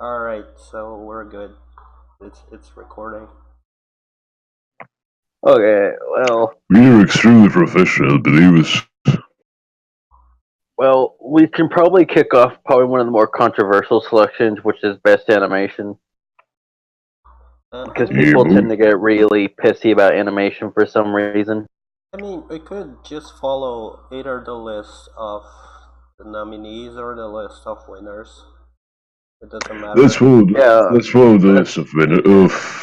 Alright, so we're good. It's recording. Okay, well, We're extremely professional, believe us. we can probably kick off probably one of the more controversial selections, which is best animation, because I people Yeah, tend to get really pissy about animation for some reason. mean, we could just follow either the list of the nominees or the list of winners. It doesn't matter. Yeah, let's follow the let's- list of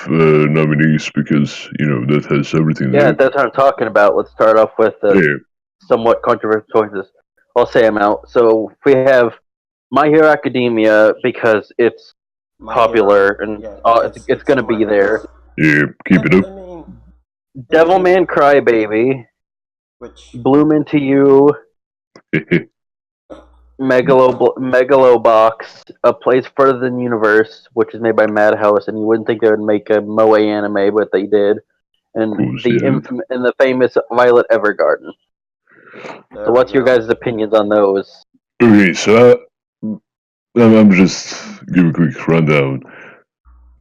nominees because that has everything yeah, there. that's what I'm talking about. Let's start off with the Yeah, somewhat controversial choices. I'll say them out. So we have My Hero Academia because it's My popular Hero. and Yeah, it's going to be there. yeah, keep it I up. mean, Devilman Crybaby, which Bloom Into You, Megalobox, A Place Further Than Universe, which is made by Madhouse, and you wouldn't think they would make a moe anime, but they did. And Course, the yeah. and the famous Violet Evergarden. there So, we what's your go. guys' opinions on those? Okay, so I'm just give a quick rundown.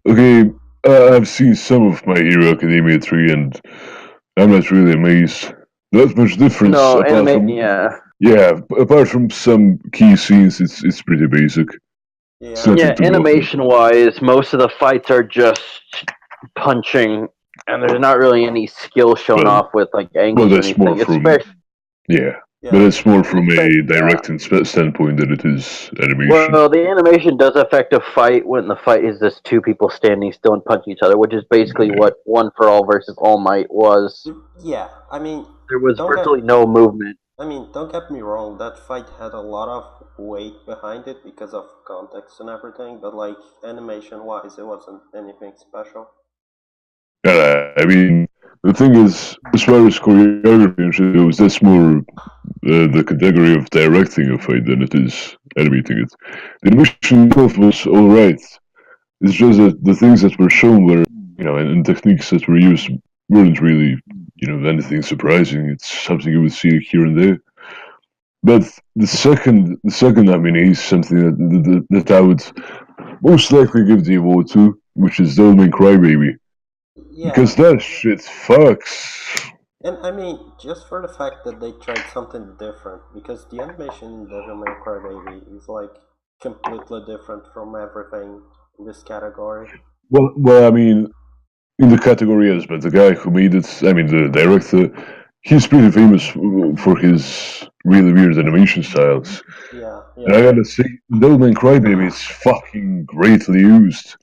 Okay, I've seen some of My Hero Academia 3, and I'm not really amazed. Not much difference No, apart from apart from some key scenes. It's pretty basic. It's Yeah, nothing to go for. animation-wise, most of the fights are just punching, and there's not really any skill shown Well, off with like well, angles or that's more anything. from Especially, yeah, but yeah. it's more from a yeah. directing standpoint than it is animation. Well, the animation does affect a fight when the fight is just two people standing still and punching each other, which is basically Yeah, what One for All versus All Might was. Yeah, I mean, There was don't get virtually no movement. don't get me wrong, that fight had a lot of weight behind it because of context and everything, but like animation wise, it wasn't anything special. I mean, the thing is, as far as choreography and shit goes, that's more the category of directing a fight than it is animating it. The animation itself was all right. It's just that the things that were shown were, and techniques that were used weren't really, anything surprising. It's something you would see here and there. But the second nominee is something that I would most likely give the award to, which is Devil May Cry Baby, Yeah, because that shit fucks. and I mean, just for the fact that they tried something different, because the animation in Devil May Cry Baby is like completely different from everything in this category. Well, I mean, in the category as, but the guy who made it, I mean, the director, he's pretty famous for his really weird animation styles. Yeah, And I yeah, gotta say, Devil May Cry Baby is fucking greatly used.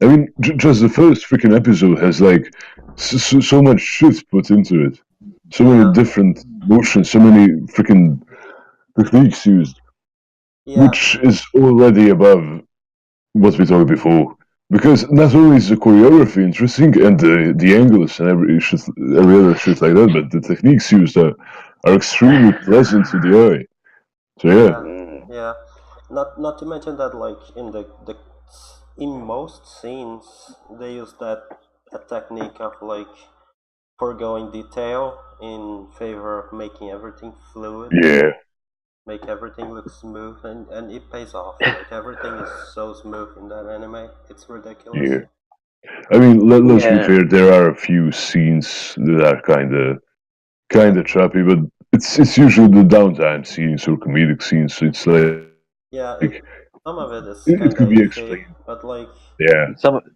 I mean, just the first freaking episode has like so much shit put into it, so many yeah, different motions, so many freaking techniques used, yeah, which is already above what we talked before. Because not only is the choreography interesting and the angles and every other shit like that, but the techniques used are extremely pleasant to the eye. So yeah, yeah, yeah. Not to mention that like in the in most scenes they use that a technique of like foregoing detail in favor of making everything fluid, yeah, make everything look smooth, and it pays off. Like everything is so smooth in that anime, it's ridiculous. yeah. I mean, let's be Yeah, fair. There are a few scenes that are Yeah, kind of choppy, but it's usually the downtime scenes or comedic scenes. So it's like yeah. it, Some of it is it kind of could be iffy, explained. but like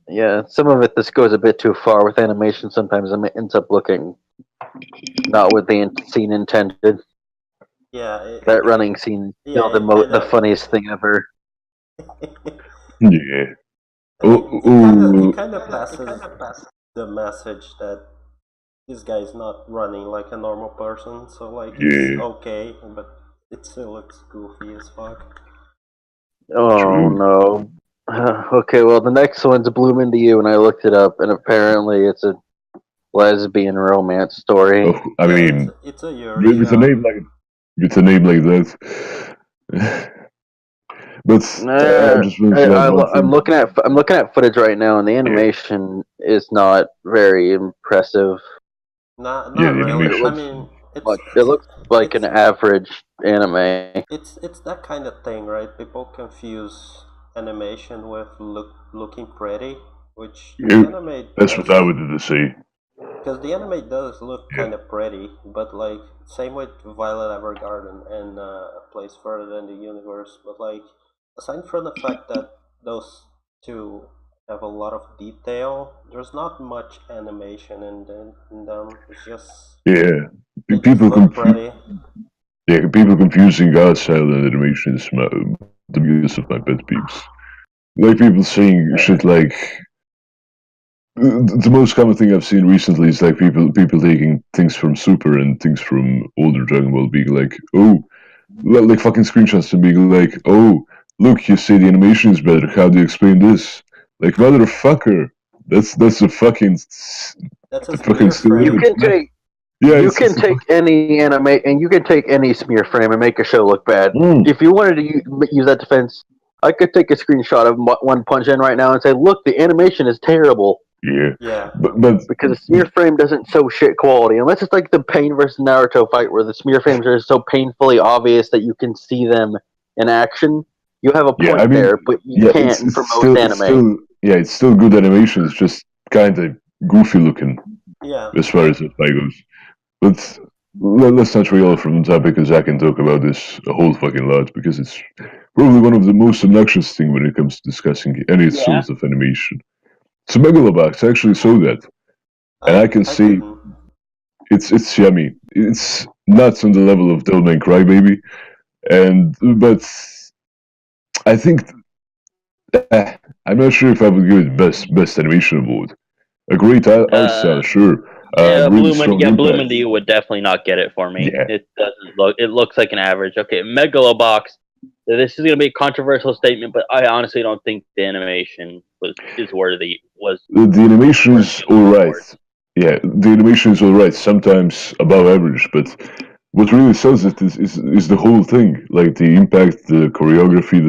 Yeah, some of it this goes a bit too far with animation. Sometimes it ends up looking not what the scene intended. yeah, That running scene is yeah, still it kind the of. funniest thing ever. yeah. I mean, Oh, it oh, kind of passes the message that this guy is not running like a normal person. So like it's yeah. okay, but it still looks goofy as fuck. Oh True. no. Okay, well the next one's Bloom Into You, and I looked it up, and apparently it's a lesbian romance story. Oh, I Yeah, mean, it's a Yuri with a show. name like that. But I just mentioned that one I'm thing. looking at footage right now, and the Yeah, animation is not very impressive. yeah. Not The really. It I animation. looks mean, it looks like an it's average anime. it's that kind of thing, right? People confuse animation with looking pretty, which the Yeah, anime that's what does. I wanted to say. Because the anime does look Yeah. kind of pretty, but like same with Violet Evergarden and A Place Further Than the Universe. But like aside from the fact that those two have a lot of detail, there's not much animation in them. It's just Yeah, they just people look pretty. people confusing art style and animation is the biggest of my pet peeves. Like people saying shit like the most common thing I've seen recently is like people taking things from Super and things from older Dragon Ball, being like, oh, like fucking screenshots and being like, oh, look, you say the animation is better. How do you explain this? Like motherfucker, that's a That's a fucking smear You frame. can take yeah, you it's can a take any anime and you can take any smear frame and make a show look bad. Mm, If you wanted to use that defense, I could take a screenshot of One Punch In right now and say, "Look, the animation is terrible yeah, Yeah, but because the smear frame doesn't show shit quality unless it's like the Pain versus Naruto fight where the smear frames are so painfully obvious that you can see them in action." You have a yeah, I point mean, there, but you yeah, can't for most anime. it's still good animation. It's just kind of goofy looking yeah, as far as the fight goes. But let's not trail off from the topic because I can talk about this a whole fucking lot because it's probably one of the most obnoxious thing when it comes to discussing any sort of animation. So Megalobox, I actually saw that, and I can I say didn't. it's yummy. It's nuts on the level of Devil May Cry Baby, and but I think I'm not sure if I would give it best animation award. A great art style, Uh, sure. yeah, Really strong Bloom impact. and you would definitely not get it for me. Yeah, It doesn't look. It looks like an average. Okay, Megalobox. This is going to be a controversial statement, but I honestly don't think the animation is worthy. the animation Worthy is of all an right. award. Yeah, the animation is all right. Sometimes above average, but what really sells it is the whole thing. Like the impact, the choreography,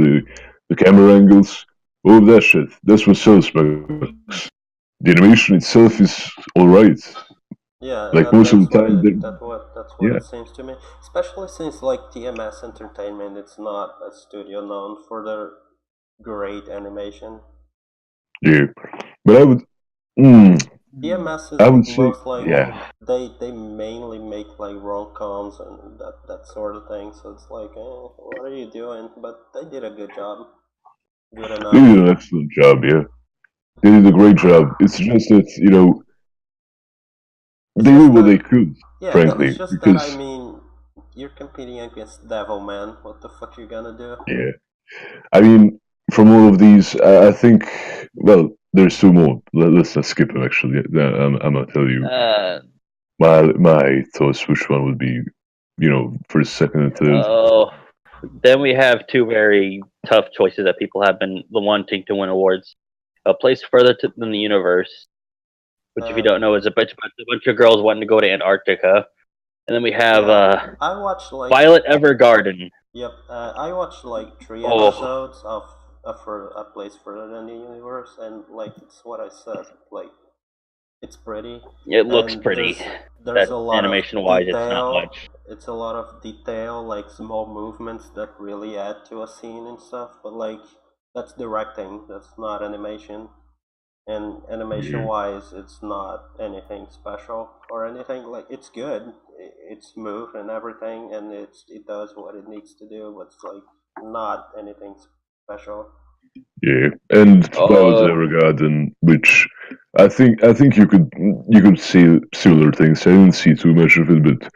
the camera angles, all of that shit. That's what sells Megalobox. The animation itself is all right. Yeah, Like most of the time, that's what yeah, it seems to me. Especially since like TMS Entertainment, it's not a studio known for their great animation. yeah. But mm, TMS I is would say, most like yeah, they mainly make like rom-coms and that sort of thing. So it's like, what are you doing? But they did a good job, good they enough. did an excellent job. Yeah, they did a great job. It's just that It's they did just what that they could, yeah, it's frankly, just that I because mean, you're competing against Devil Man. What the fuck you gonna do? yeah, I mean, from all of these, I think well, there's two more. Let's not skip them. Actually, I'm gonna tell you Uh, my thoughts. Which one would be, first, second, and third. oh, then we have two very tough choices that people have been wanting to win awards. A place further than the universe, which, if you Uh, don't know, is a bunch of girls wanting to go to Antarctica. And then we have yeah, I watched like Violet Evergarden. yep, I watched like three Oh, episodes of for A Place Further Than the Universe, and like it's what I said, like it's pretty, it looks and pretty. there's That a lot of animation wise, it's not detail. much. It's a lot of detail, like small movements that really add to a scene and stuff. But like that's directing, that's not animation. And animation Yeah, wise, it's not anything special or anything. Like it's good, it's smooth and everything, and it does what it needs to do. But it's like not anything special. yeah, and Violet Oh, Evergarden, which I think you could see similar things. I didn't see too much of it, but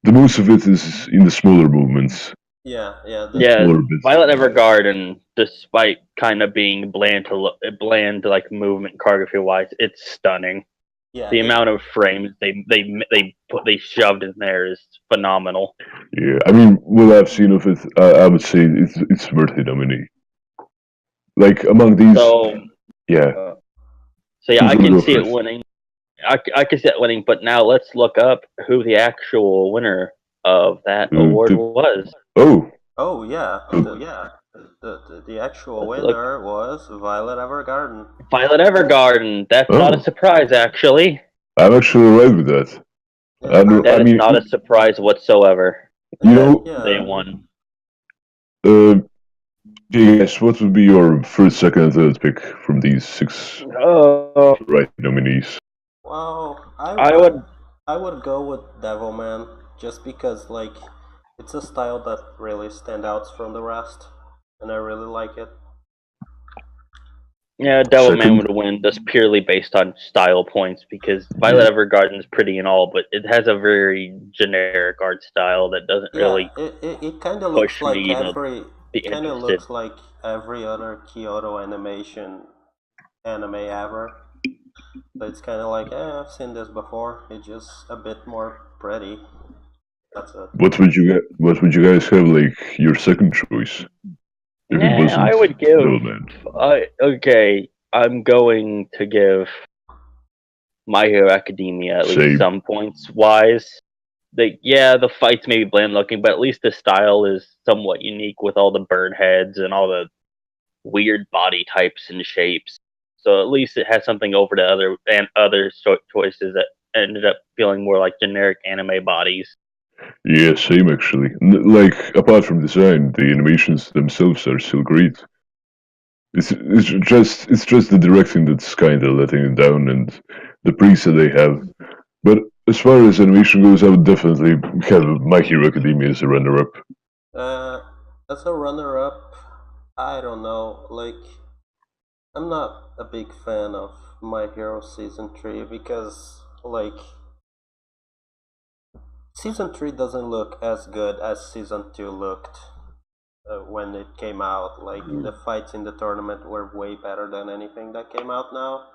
the most of it is in the smaller movements, Yeah, yeah, the yeah, smaller bits. Violet Evergarden, despite kind of being bland to look, bland like movement choreography wise, it's stunning. yeah. The amount of frames they shoved in there is phenomenal. Yeah, I mean, what I've seen of it, I would say it's worthy nominee. Like among these, So, yeah, uh, so yeah, who's I gonna can go see it first? winning. I can see it winning, but now let's look up who the actual winner of that award The, was. oh, Oh yeah, oh, the actual Let's look. winner was Violet Evergarden. Violet Evergarden. That's not a oh, surprise, actually. I'm actually alright with that. Yeah, That I is mean, not a surprise whatsoever. you know, They yeah, won. uh, Okay, guys, what would be your first, second, and third pick from these 6 right nominees? Well, I would. I would go with Devilman just because like it's a style that really stands out from the rest, and I really like it. Yeah, Devilman Second? would win just purely based on style points because Yeah. Violet Evergarden is pretty and all, but it has a very generic art style that doesn't really It kind of looks push like me to be kind of interested. looks like every other Kyoto animation anime ever. So it's kind of like, I've seen this before. It's just a bit more pretty. That's it. What would you guys have like your second choice if it Nah, wasn't I would give. Devilman? Okay, I'm going to give My Hero Academia at least Same. some points wise. The fights may be bland looking, but at least the style is somewhat unique with all the bird heads and all the weird body types and shapes. So at least it has something over the other choices that ended up feeling more like generic anime bodies. Yeah, same actually. Like apart from design, the animations themselves are still great. It's just the directing that's kind of letting it down, and the preset they have. But as far as animation goes, I would definitely have My Hero Academia as a runner-up. Uh, as a runner-up, I don't know. Like, I'm not a big fan of My Hero Season 3 because, like, Season 3 doesn't look as good as Season 2 looked when it came out. Like, the fights in the tournament were way better than anything that came out now.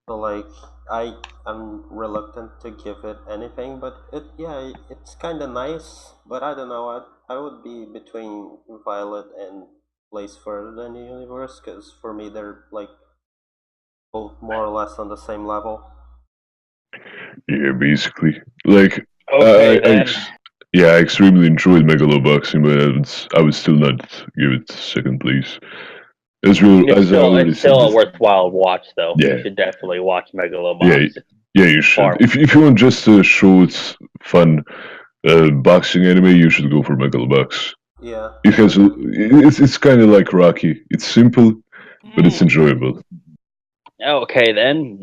So, like, I'm reluctant to give it anything, but it's kind of nice. But I don't know. I would be between Violet and Place Further Than the Universe because for me they're like both more or less on the same level. Yeah, basically. Like, Okay, I then. yeah, I extremely enjoyed Megaloboxing, but I would still not give it second place. As I already It's said, still a worthwhile watch, though. You yeah, should definitely watch yeah, Megalobox. It's yeah, you should. far. If you want just a short, fun boxing anime, you should go for Megalobox. Yeah. It has it's kind of like Rocky. It's simple, but it's enjoyable. Okay, then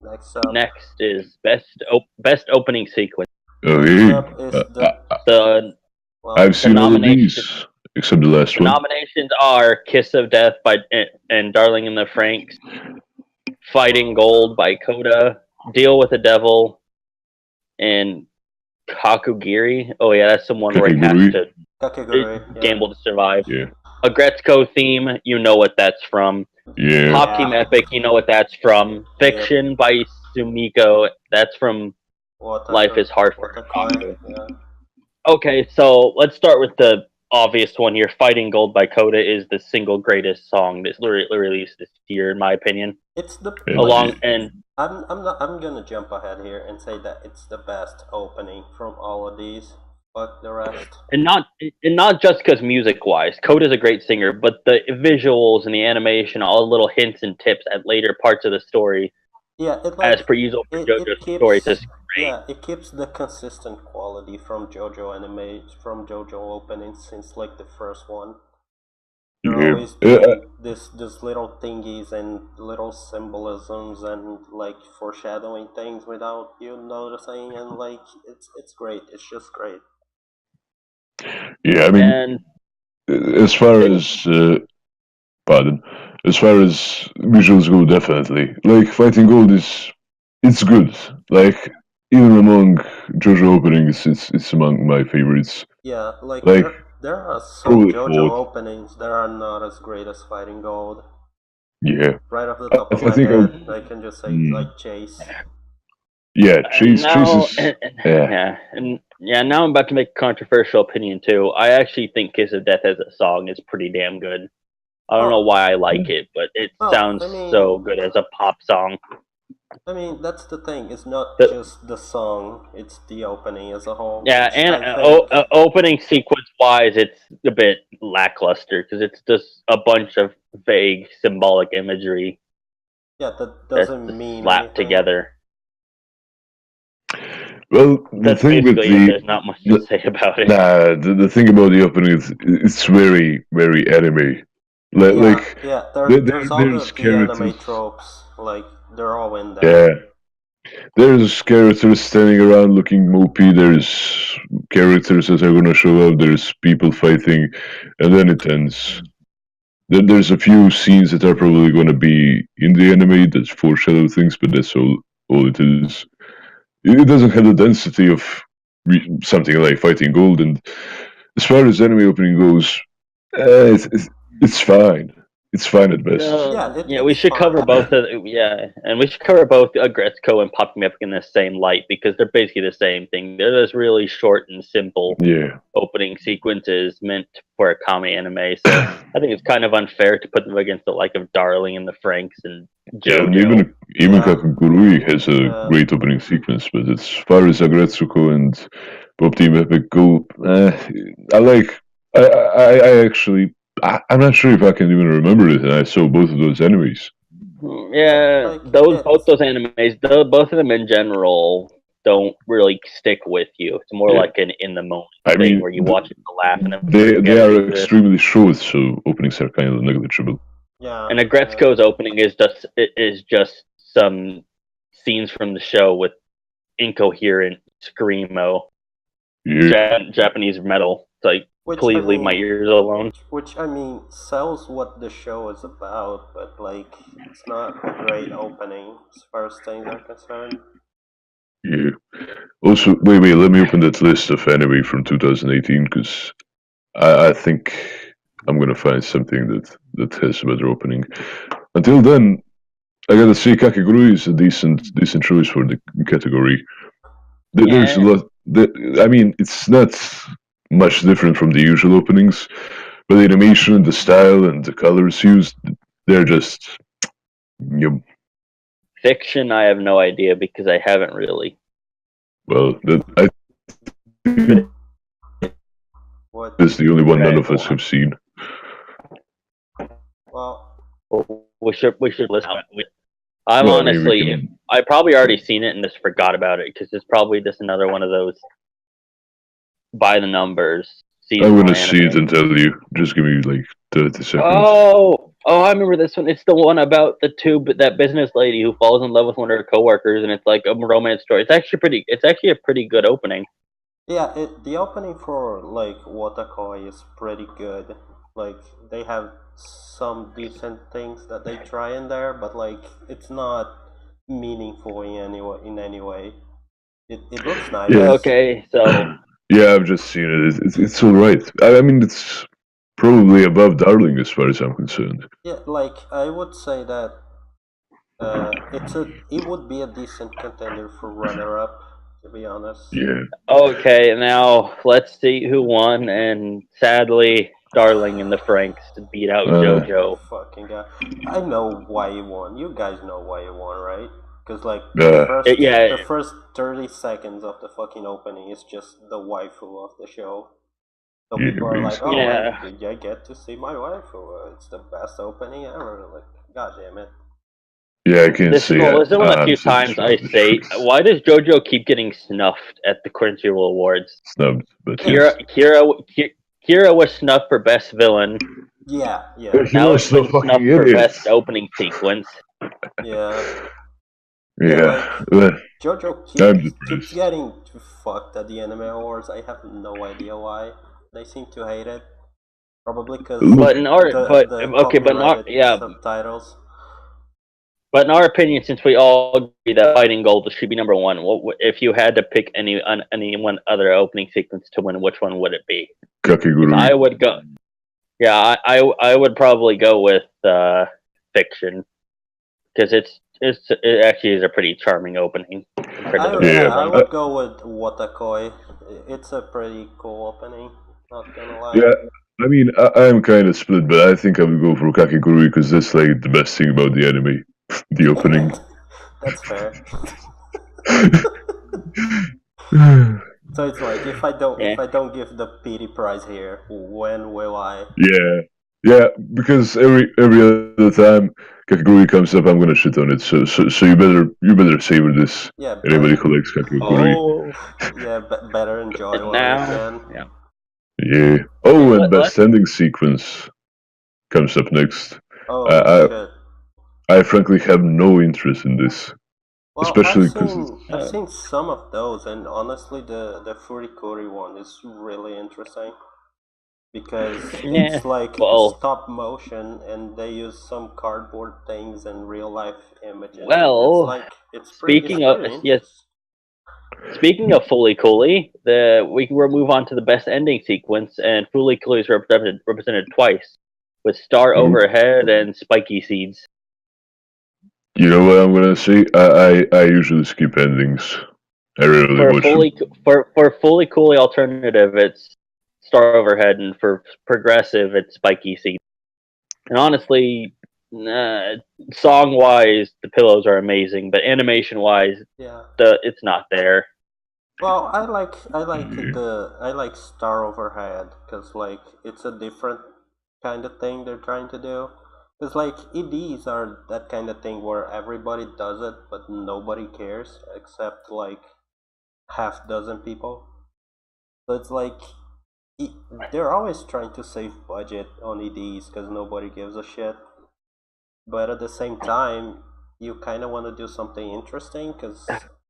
Next up, next is best opening sequence. next Okay, up is the The well. I've the seen all of nomination these except the last the one. nominations are "Kiss of Death" by and "Darling in the Franxx," "Fighting Gold" by Coda, "Deal with the Devil," and Kakugiri. Oh yeah, that's someone where he has Kakegurui. to Kakegurui. Yeah. gamble to survive. Yeah, A Gretzko theme, you know what that's from. yeah. Pop Team Epic, you know what that's from. Fiction by Sumiko, that's from Life is Hard for Watakoi. Yeah. Okay, so let's start with the obvious one here. Fighting Gold by Coda is the single greatest song that's released this year, in my opinion. It's the And like. Along and I'm gonna jump ahead here and say that it's the best opening from all of these. Fuck the rest. and not just because music wise, Coda's a great singer, but the visuals and the animation, all the little hints and tips at later parts of the story, Yeah, it as like per usual for it JoJo's stories, is keeps it keeps the consistent quality from JoJo openings since like the first one. There yeah. always been this little thingies and little symbolisms and like foreshadowing things without you noticing, and like it's great. It's just great. Yeah, I mean, and as far as pardon, as far as visuals go, definitely. Like Fighting Gold is, it's good. Like even among JoJo openings, it's among my favorites. Yeah, like Like there are some probably JoJo fourth. openings that are not as great as Fighting Gold. Yeah, Right off the top of I my think head, I can just say mm, like Chase. yeah, and Chase now is yeah, now I'm about to make a controversial opinion too. I actually think Kiss of Death as a song is pretty damn good. I don't know Well, why I like it, but it well, sounds so good as a pop song. I mean that's the thing. It's not But, just the song; it's the opening as a whole. yeah, Which and I think, opening sequence wise, it's a bit lackluster because it's just a bunch of vague symbolic imagery yeah, that that's doesn't just mean slapped anything. together. Well, the That's thing with basically it. the There's not much to say about it. the thing about the opening is it's very very anime. Like there's all there's the anime characters. tropes, like they're all in there. Yeah, there's characters standing around looking mopey. There's characters that are gonna show up. There's people fighting, and then it ends. There's a few scenes that are probably gonna be in the anime that foreshadow things, but that's all it is. It doesn't have the density of something like Fighting Gold, and as far as anime opening goes, it's fine. It's fine at best. We should cover both of and we should cover both Agretzko and Poppy Epic in the same light because they're basically the same thing. They're just really short and simple opening sequences meant for a kami anime. So I think it's kind of unfair to put them against the like of Darling and the Franks and JoJo. And even Kakagurui has a great opening sequence, but as far as Agretsuko and Pop Team Epic go, I actually. I'm not sure if I can even remember it, and I saw both of those animes. Yeah, both those animes, both of them in general, don't really stick with you. It's more like an in the moment thing where you watch it to laugh. And they are extremely short, so openings are kind of negligible. Yeah, and Agretzko's opening is just some scenes from the show with incoherent screamo, Japanese metal. It's like. Please leave my ears alone. Which, I mean, sells what the show is about, but, like, it's not a great opening as far as things are concerned. Yeah. Also, wait, let me open that list of anime from 2018, because I think I'm going to find something that has a better opening. Until then, I gotta say Kakegurui is a decent choice for the category. There's a lot... I mean, it's not... much different from the usual openings, but the animation, the style, and the colors used, they're just... Fiction, I have no idea because I haven't really. Well, I think it's the only one none of us have seen. Well, we should listen. I probably already seen it and just forgot about it because it's probably just another one of those by the numbers. I'm gonna see it and tell you. Just give me like 30 seconds. Oh, I remember this one. It's the one about that business lady who falls in love with one of her coworkers, and it's like a romance story. It's actually a pretty good opening. Yeah, the opening for like Watakoi is pretty good. Like they have some decent things that they try in there, but like it's not meaningful in any way. It looks nice. Yeah. Okay, so. Yeah, I've just seen it. It's all right. I mean, it's probably above Darling as far as I'm concerned. Yeah, like I would say that it would be a decent contender for runner-up, to be honest. Yeah. Okay, now let's see who won, and sadly, Darling and the Franks beat out JoJo. Fucking god! I know why he won. You guys know why he won, right? Because like the first 30 seconds of the fucking opening is just the waifu of the show. So people are like, "Oh, I get to see my waifu. It's the best opening ever." Like, god damn it. Yeah, I can't see it. Listen to a few times I say, why does JoJo keep getting snuffed at the Crunchyroll Awards? Snubbed, but Kira was snubbed for best villain. Yeah. Now it's snubbed for best opening sequence. Yeah. Yeah. Like, JoJo keeps getting fucked at the Anime Awards. I have no idea why. They seem to hate it. Probably because subtitles. But in our opinion, since we all agree that Fighting Gold should be number one, if you had to pick any one other opening sequence to win, which one would it be? Kakegurui. I would go. Yeah, I would probably go with Fiction because it actually is a pretty charming opening. I would go with Watakoi. It's a pretty cool opening. Not gonna lie. Yeah. I mean, I'm kind of split, but I think I would go for Kakegurui because that's like the best thing about the anime. The opening. That's fair. So it's like if I don't give the pity prize here, when will I? Yeah, because every other time Kakegurui comes up, I'm gonna shit on it. So you better savor this. Yeah, Anybody who likes Kakegurui. Oh, yeah, better enjoy and while you now, can. yeah. Yeah. Okay, Oh, and let best ending sequence comes up next. Oh I shit. I frankly have no interest in this, Well, especially because it's I've seen some of those, and honestly, the Furikuri one is really interesting because yeah. it's like Well, stop motion, and they use some cardboard things and real life images, and well. it's Speaking of pretty yes, interesting. speaking of Fooly Cooley, we can move on to the best ending sequence, and Fooly Cooley is represented twice, with star oh, overhead and spiky seeds. you know what I'm gonna say. I usually skip endings. I rarely watch them. For Fooly Cooley alternative, it's star overhead, and for progressive, it's spiky seeds. And honestly, song wise, the pillows are amazing, but animation wise, Yeah. it's not there. Well, I Yeah. like Star Overhead because like it's a different kind of thing they're trying to do. Because like EDs are that kind of thing where everybody does it, but nobody cares except like half dozen people. So it's like e- they're always trying to save budget on EDs because nobody gives a shit. But at the same time, you kind of want to do something interesting because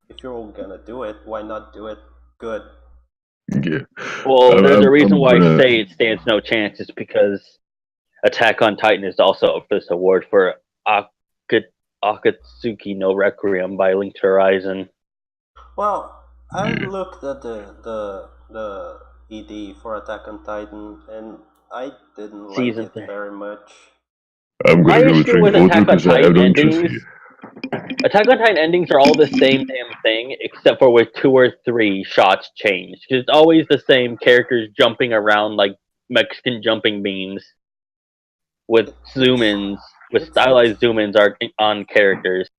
if you're gonna do it, why not do it good? Yeah. Well, there's a reason I'm why I gonna. say it stands no chance. It's because Attack on Titan is also up for this award for Akatsuki no Requiem by Linked Horizon. Well, I Yeah. looked at the ED for Attack on Titan, and I didn't like Season it 3. very much. I'm My gonna go issue drink with water Attack on because I have Titan no interest here. endings, Attack on Titan endings are all the same damn thing, except for with 2 or 3 shots changed. 'Cause it's always the same characters jumping around like Mexican jumping beans with zoom It's ins, with it's stylized zoom ins on characters.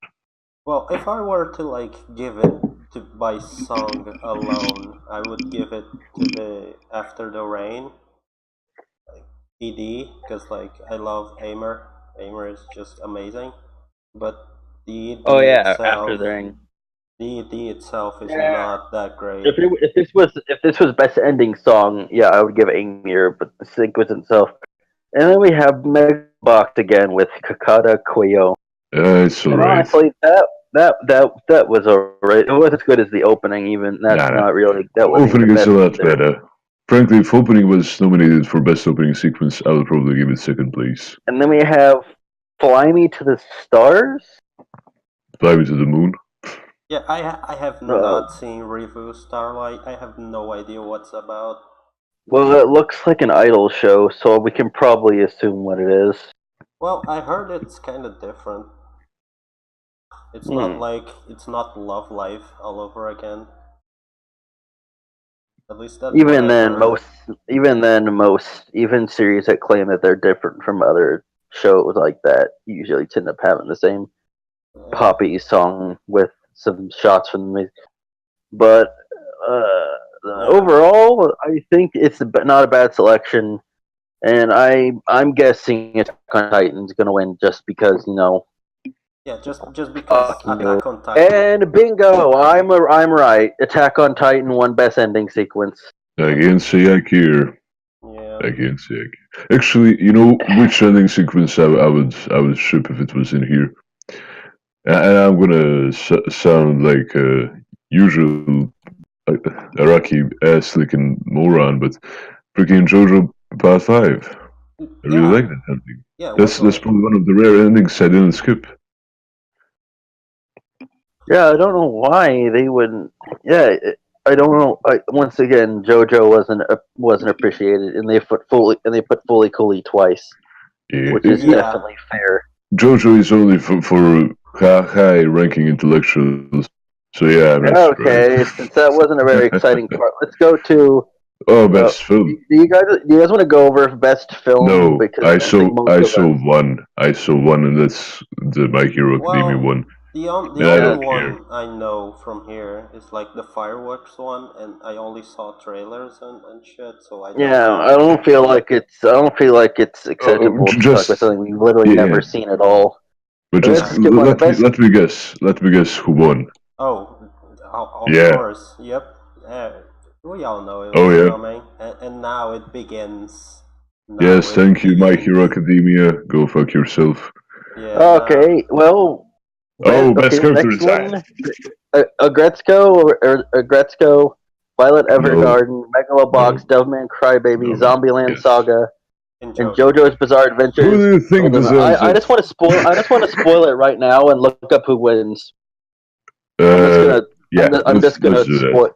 well, if I were to like give it to by song alone, I would give it to the After the Rain, like ED, because like I love Aimer. Aimer is just amazing, but the Oh ED yeah, after itself, the ring. the ED itself is not that great. If this was best ending song, yeah, I would give it Amir, but the sequence itself. And then we have Megabox again with Kakata Koyo. It's And alright. honestly, that was alright. It wasn't as good as the opening. Even that's Nah, nah. not really. That wasn't even Opening the is a best lot either. better. Frankly, if opening was nominated for best opening sequence, I would probably give it second place. And then we have Fly Me to the Stars. Fly Me to the Moon. Yeah, I have Uh, not seen Review Starlight. I have no idea what's about. well, it looks like an idol show, so we can probably assume what it is. Well, I heard it's kind of different. Hmm. It's not Love Life all over again. At least that's what Even I then, heard. even series that claim that they're different from other shows like that usually tend up having the same Yeah. poppy song with some shots from the music. But uh, Yeah. overall, I think it's not a bad selection, and I'm guessing Attack on Titan's gonna win just because Yeah, just because fuck you. Attack on Titan. And bingo, I'm right. Attack on Titan won best ending sequence. I Yep. can't say I care. Yeah. I can't say I care. Actually, you know which ending sequence I would ship if it was in here. And I'm gonna sound like a usual Araki ass licking moron, but freaking JoJo Part 5. I really Yeah. like that ending. Yeah. That's probably one of the rare endings I didn't skip. Yeah, I don't know why they wouldn't. Yeah, I don't know. Once again, JoJo wasn't appreciated, and they put Fully Cooley twice, which is Yeah. definitely fair. JoJo is only for high ranking intellectuals. So yeah, I'm not surprised. Okay, since that wasn't a very exciting part, let's go to. Oh, Uh, best film. do you guys want to go over best film No, because I I don't saw think most I of saw us. one. I saw one, and that's the My Hero Academia Well, one. The Yeah, I only don't one I know from here is like the fireworks one, and I only saw trailers and shit, so I don't Yeah, know. I don't feel like it's acceptable to talk about Just something we've literally yeah, never seen at all. but But just let's skip on the best. let me guess. Let me guess who won. Oh, of Yeah. course, yep. We all know it Oh was yeah. coming, and now it begins. Now Yes, it thank you, My Hero begins. Academia. Go fuck yourself. Yeah, now. Okay, well, Oh, best okay, the character next design. one, Agretzko, Violet No. Evergarden, Megalobox, No. Devilman Crybaby, No. Zombieland Yes. Saga, In and JoJo. JoJo's Bizarre Who Adventures. do you think Hold on, deserves I it? just want to spoil. I just want to spoil it right now and look up who wins. I'm just Uh, gonna. yeah. I'm just Let's gonna do that. spoil.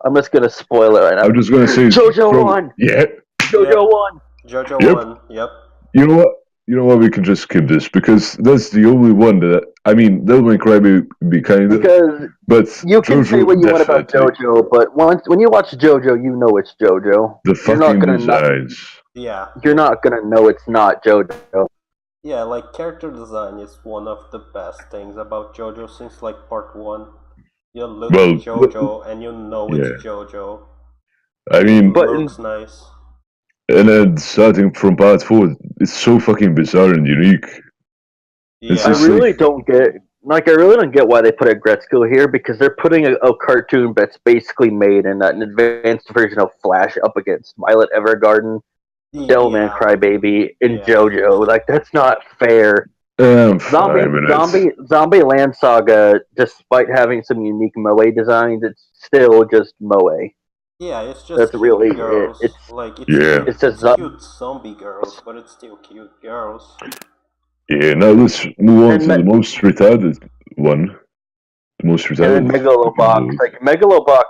I'm just gonna spoil it right now. I'm just gonna say JoJo from won. yeah. Yep, JoJo won. JoJo Yep. won. Yep. You know what? You know what? We can just skip this because that's the only one that I mean. Devil May Cry be kind of, Because but you can say what JoJo you want about definitely. JoJo, but when you watch JoJo, you know it's JoJo. The You're not fucking gonna not. designs. Yeah. You're not gonna know it's not JoJo. Yeah, like character design is one of the best things about JoJo since like part one. You look at Well, JoJo and you know it's yeah. JoJo. I It mean, But looks nice. and then starting from part 4, it's so fucking bizarre and unique. It's Yeah. I just like, really don't get. Like, I really don't get why they put a Gretzko here because they're putting a cartoon that's basically made in an advanced version of Flash up against Violet Evergarden, Devilman Yeah. Crybaby, and Yeah. JoJo. Like, that's not fair. I'm fine with it. Zombie Land Saga, despite having some unique Moe designs, it's still just Moe. Yeah, it's just That's cute really it. girls. Like Yeah. It's just cute zombie girls, but it's still cute girls. Yeah, now let's move on and to Me- the most retarded one. The most and then retarded. Megalobox. Like Megalobox,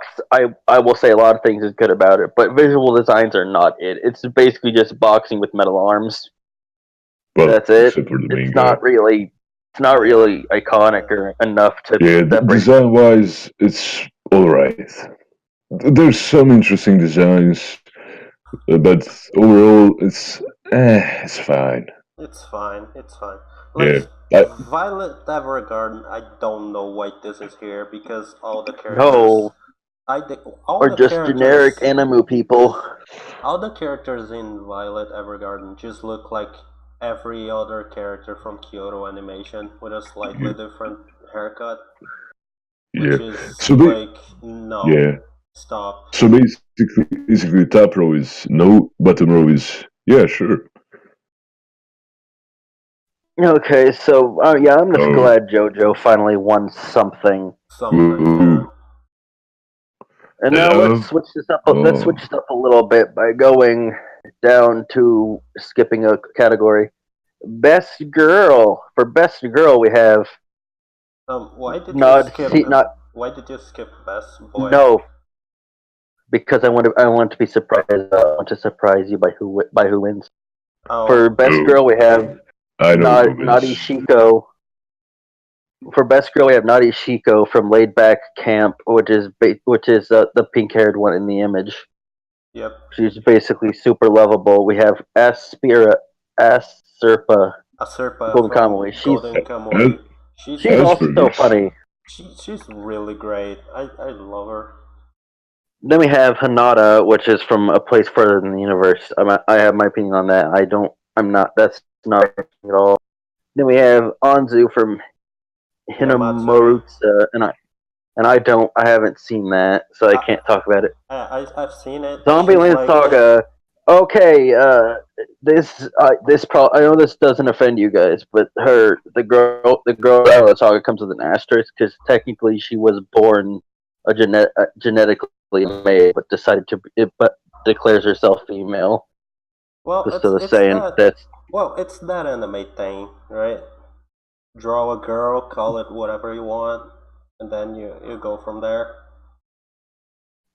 I will say a lot of things is good about it, but visual designs are not it. It's basically just boxing with metal arms. Well, That's it. except for the main It's guy. not really. It's not really iconic or enough to Yeah, separate. design wise, it's alright. There's some interesting designs, but overall, it's fine. It's fine. It's fine. Yeah. Like I, Violet Evergarden, I don't know why this is here because all the characters, No, all or the just characters, generic anime people. all the characters in Violet Evergarden just look like every other character from Kyoto Animation with a slightly different haircut, yeah. which is So like no, yeah. stop. So basically, top row is no, bottom row is yeah, sure. Okay, so yeah, I'm just Oh, glad JoJo finally won something. Something, yeah. And now let's love. switch this up. Let's Oh, switch this up a little bit by going down to skipping a category. Best girl. For best girl, we have Why did you not skip? see not Why did you skip Best Boy? no because I want to be surprised. I want to surprise you by who wins. Oh, For best oh, girl, we have I know who Naughty wins. Shiko. For best girl, we have Naughty Shiko from Laid Back Camp, which is the pink haired one in the image. yep. She's basically super lovable. We have Aspira, Aserpa, Aserpa Golden from Kamuy. Golden As, Kamuy. She's She's also Asperger's. funny. she's really great. I love her. Then we have Hanada, which is from A Place Further in the Universe. I have my opinion on that. I don't. I'm not. That's not at all. Then we have Anzu from Hinamatsuri. Hinamorutsu, and I don't. I haven't seen that, so I can't talk about it. I've seen it. Zombieland She's like, Saga. Okay, this I know this doesn't offend you guys, but the girl Saga comes with an asterisk because technically she was born genetically male, but but declares herself female. well, Just so the saying that's it's that anime thing, right? Draw a girl, call it whatever you want, and then you go from there.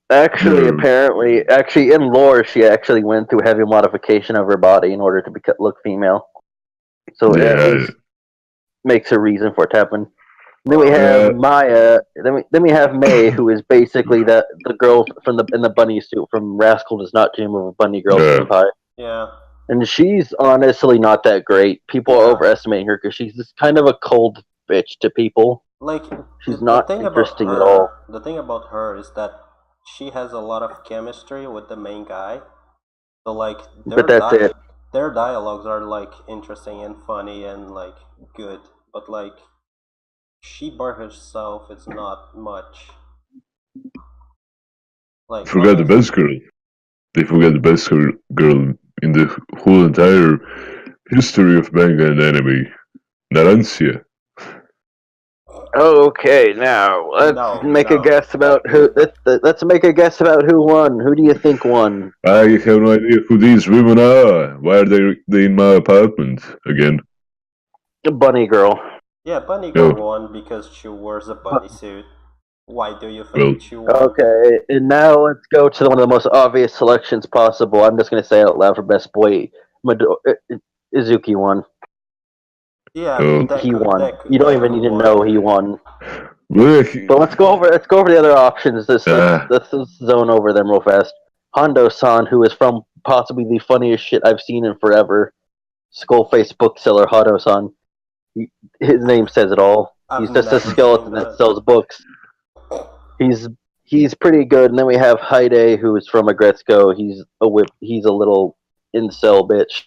actually No. actually in lore she actually went through heavy modification of her body in order to look female. So it at Yeah, least makes a reason for it to happen. Then we Well, have Maya. Then we have May, who is basically the girl from in the bunny suit from Rascal Does Not Dream of a Bunny Girl Yeah. Senpai. yeah. And she's honestly not that great. People are Yeah. overestimating her because she's just kind of a cold bitch to people. Like She's the not thing interesting about at all. her, the thing about her is that she has a lot of chemistry with the main guy. So like But that's it. their dialogues are like interesting and funny and like good, but like she by herself is not much. Like Forgot the best girl. They forgot the best girl in the whole entire history of manga and anime. Narancia. Okay, now let's make a guess about who. Let's make a guess about who won. Who do you think won? I have no idea who these women are. Why are they in my apartment again? Bunny Girl. Yeah, Bunny Girl won because she wears a bunny suit. Why do you think she won? Okay, and now let's go to one of the most obvious selections possible. I'm just going to say it out loud for best boy. Izuki won. Yeah, he won. You don't even need to know he won. Look. But let's go over the other options. Let's zone over them real fast. Hondo-san, who is from possibly the funniest shit I've seen in forever. Skullface bookseller Hondo-san. His name says it all. He's just a skeleton that sells books. He's pretty good. And then we have Haide, who is from Agretzko. He's a little incel bitch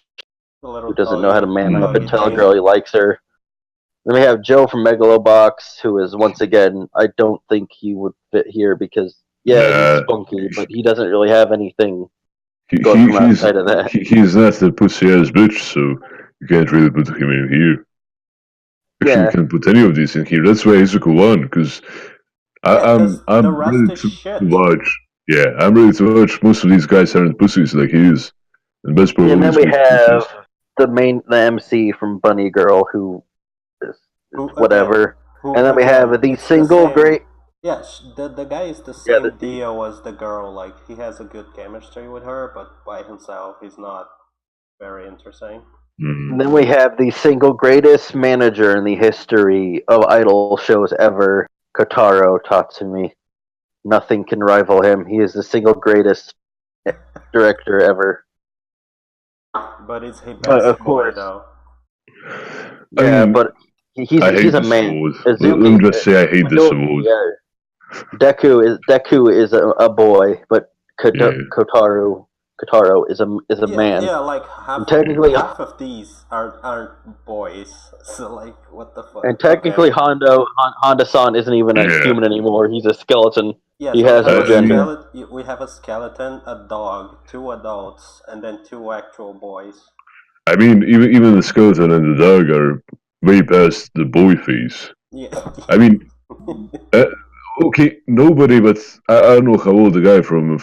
who doesn't know how to man up and tell a girl he likes her. Then we have Joe from Megalobox, who is, once again, I don't think he would fit here because, he's spunky, but he doesn't really have anything going from outside of that. He's not the pussy-ass bitch, so you can't really put him in here. Actually, you can't put any of these in here. That's why Izuku won, because I'm ready to watch. Yeah, I'm ready to watch. Most of these guys aren't pussies like he is. And best part and then we have the MC from Bunny Girl, who is whatever. And then we have the single great. Yeah, the guy is the same deal as the girl. Like, he has a good chemistry with her, but by himself, he's not very interesting. And then we have the single greatest manager in the history of idol shows ever, Kotaro Tatsumi. Nothing can rival him. He is the single greatest director ever. But it's his best boy, though. Yeah, but he's a man. Let me just say I hate this award. Yeah. Deku is a boy, but Kotaro is a man. Yeah, like half of these aren't boys. So like, what the fuck? And technically, Honda-san isn't even a human anymore. He's a skeleton. Yeah, he has no gender. We have a skeleton, a dog, 2 adults, and then 2 actual boys. I mean, even the skeleton and the dog are way past the boy phase. Yeah. I mean, okay, nobody, but I don't know how old the guy from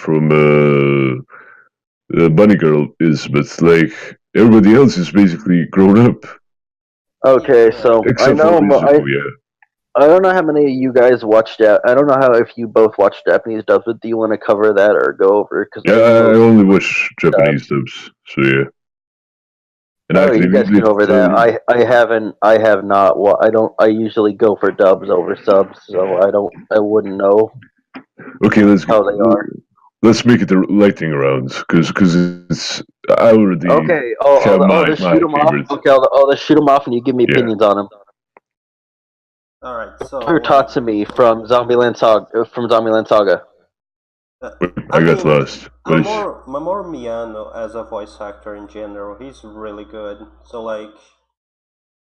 Bunny Girl is, but like everybody else is basically grown up. Okay, so I know I don't know how many of you guys watched that. I don't know how if you both watched Japanese dubs, but do you want to cover that or go over? I only watch Japanese dubs, so yeah. And you guys can go over that. I have not. Well, I don't. I usually go for dubs over subs, so I wouldn't know. Okay, how they are. Let's make it the lightning rounds, because it's I already okay. Just shoot them off. Okay, let's shoot them off, and you give me opinions on them. All right. So Tatsumi from Zombieland Saga. I got lost. Mamoru Miyano as a voice actor in general, he's really good. So like,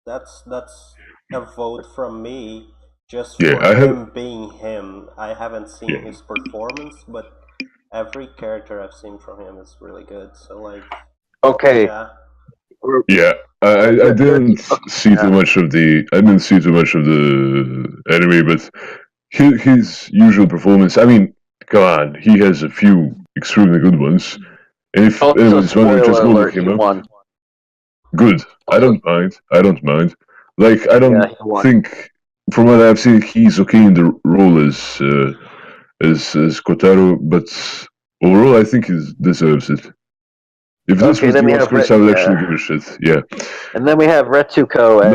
that's a vote from me just for him being him. I haven't seen his performance, but every character I've seen from him is really good. So like, okay, yeah. I didn't see too much of the anime, but his usual performance. I mean, come on, he has a few extremely good ones. And if anyone's wondering, just go look him up. Good. I don't mind. Like, I don't think, from what I've seen, he's okay in the role as Kotaro, but overall, I think he deserves it. If this was the Oscars, I would actually give a shit. Yeah. And then we have Retsuko as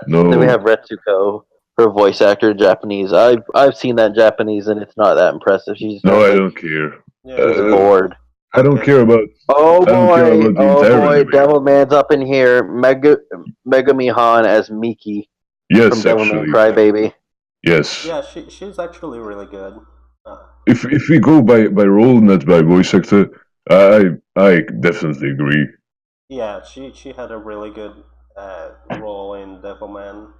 Then we have Retsuko, her voice actor in Japanese. I've seen that in Japanese, and it's not that impressive. She's I don't care. She's bored. I don't care about. Oh boy, Devilman's up in here. Megami Han as Miki. Yes, from Devilman actually. Crybaby. Yes. Yeah, she's actually really good. If we go by role, not by voice actor, I definitely agree. Yeah, she had a really good role in Devilman.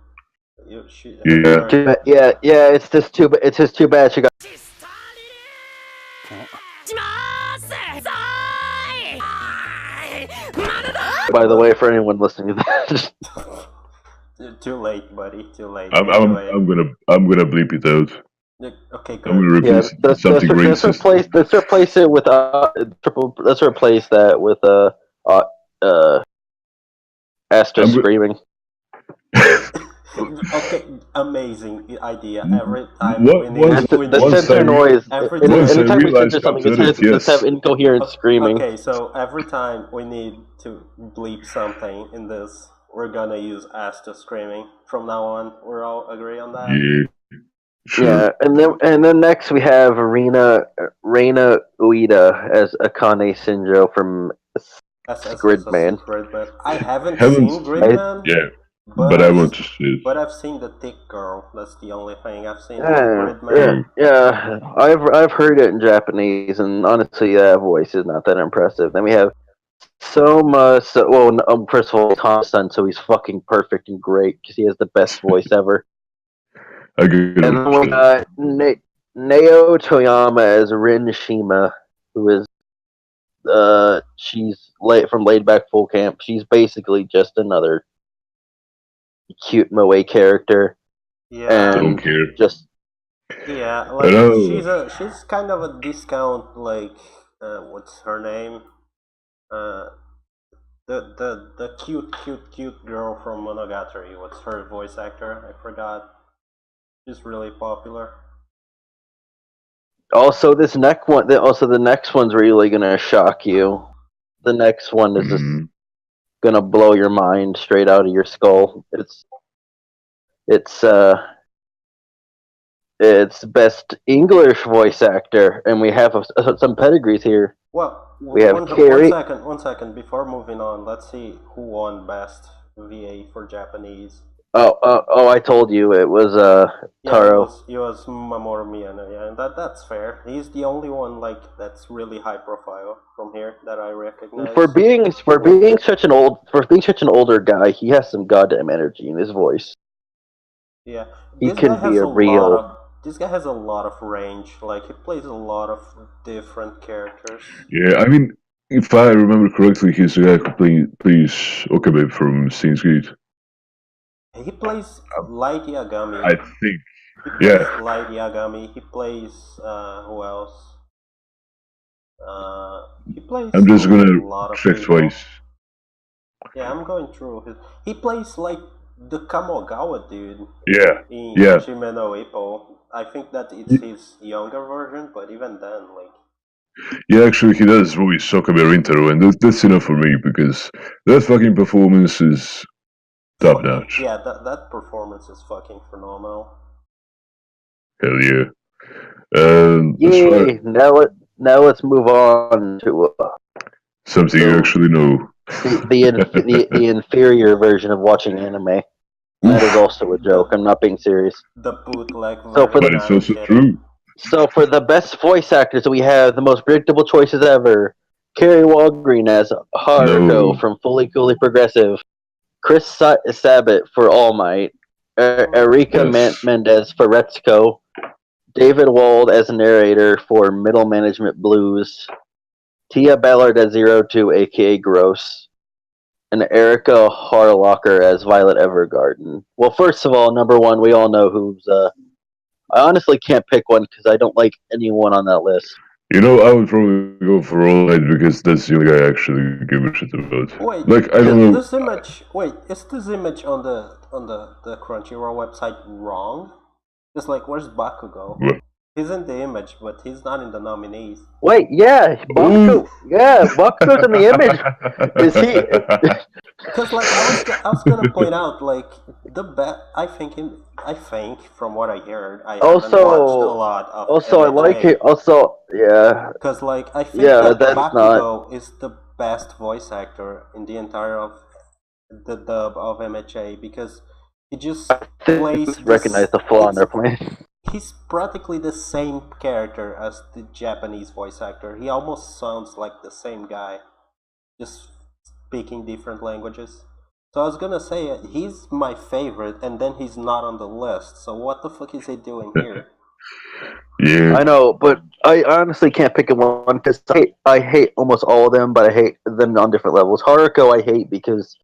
Yeah. Yeah. It's just too. It's just too bad she got. By the way, for anyone listening to this, Too late, buddy. Too late. I'm Anyway, I'm gonna bleep it out. okay, I'm gonna good. replace it with something racist. let's replace it with triple. Let's replace that with Asta I'm go- screaming. Okay, amazing idea. Every time we What need, once we The need once center I re- noise. every once time. I Anytime we realized censor how something, to edit, let's have yes. incoherent screaming. Okay, so every time we need to bleep something in this, we're gonna use Asta screaming from now on. We're all agree on that. Yeah, Yeah, sure. and then next we have Reina Ueda as Akane Shinjo from As Gridman. Gridman. I haven't Haven't seen I, Gridman, yeah, but but I want to see it. I've seen the Thick Girl. That's the only thing I've seen from yeah, Gridman. I've heard it in Japanese, and honestly, that voice is not that impressive. Then we have first of all, Thompson, so he's fucking perfect and great because he has the best voice ever. I get And then we it. got Nao Toyama as Rin Shima, who is she's from Laid Back Full Camp. She's basically just another cute moe character, Yeah, Don't and care. just yeah. I Like know. she's kind of a discount. Like what's her name? Uh, the cute girl from Monogatari. What's her voice actor? I forgot. She's really popular. also the next one's really gonna shock you. The next one is just Mhm. gonna blow your mind straight out of your skull. It's it's best English voice actor, and we have some pedigrees here. Well, We have Carrie. one second. Before moving on, let's see who won best VA for Japanese. Oh! I told you it was Yeah, Taro. it was Mamoru Miyano. Yeah, and that's fair. He's the only one like that's really high profile from here that I recognize. For being such an older guy, he has some goddamn energy in his voice. Yeah, He can be a real. this guy has a lot of range. Like he plays a lot of different characters. Yeah, I mean, if I remember correctly, he's the guy who plays Okabe from Steins Gate. He plays Light Yagami. I think. He plays Yeah. Light Yagami. He plays who else? He plays I'm just a gonna lot of check people. twice. Yeah, I'm going through his. He plays like the Kamogawa dude Yeah. in Yeah. Hajime no Ippo. I think that it's his younger version, but even then, like. Yeah, actually, he does voice Okabe Rintaro, and that's enough for me because that fucking performance is top notch. Yeah, that performance is fucking phenomenal. Hell yeah. As far Yay! Now let's move on to something you actually know. the inferior version of watching anime. That is also a joke. I'm not being serious. The bootleg version. So for But it's also true. So for the best voice actors, we have the most predictable choices ever. Carrie Walgreen as Haruko No. from Fully Coolly Progressive. Chris Sabat for All Might. Erika Yes. Mendez for Retsuko. David Wald as narrator for Middle Management Blues. Tia Ballard as Zero Two, aka Gross. And Erica Harlocker as Violet Evergarden. Well, first of all, number one, we all know who's. I honestly can't pick one because I don't like anyone on that list. You know, I would probably go for All Might because that's the only guy I actually give a shit about. Wait, Like, I don't know. this image. Wait, is this image on the Crunchyroll website wrong? Just like, where's Bakugo? What? He's in the image, but he's not in the nominees. Wait, yeah, Bakugo. Yeah, Bakugo's in the image. Is he? Because like I was gonna point out like I think from what I heard I haven't watched a lot of Also, I like it. Also, yeah. Because like I think Yeah, that that's Bakugo is the best voice actor in the entire of the dub of MHA because He just They plays recognize the flaw in their plan. He's practically the same character as the Japanese voice actor. He almost sounds like the same guy, just speaking different languages. So I was gonna say he's my favorite, and then he's not on the list. So what the fuck is he doing here? Yeah. I know, but I honestly can't pick one because I hate almost all of them, but I hate them on different levels. Haruko I hate because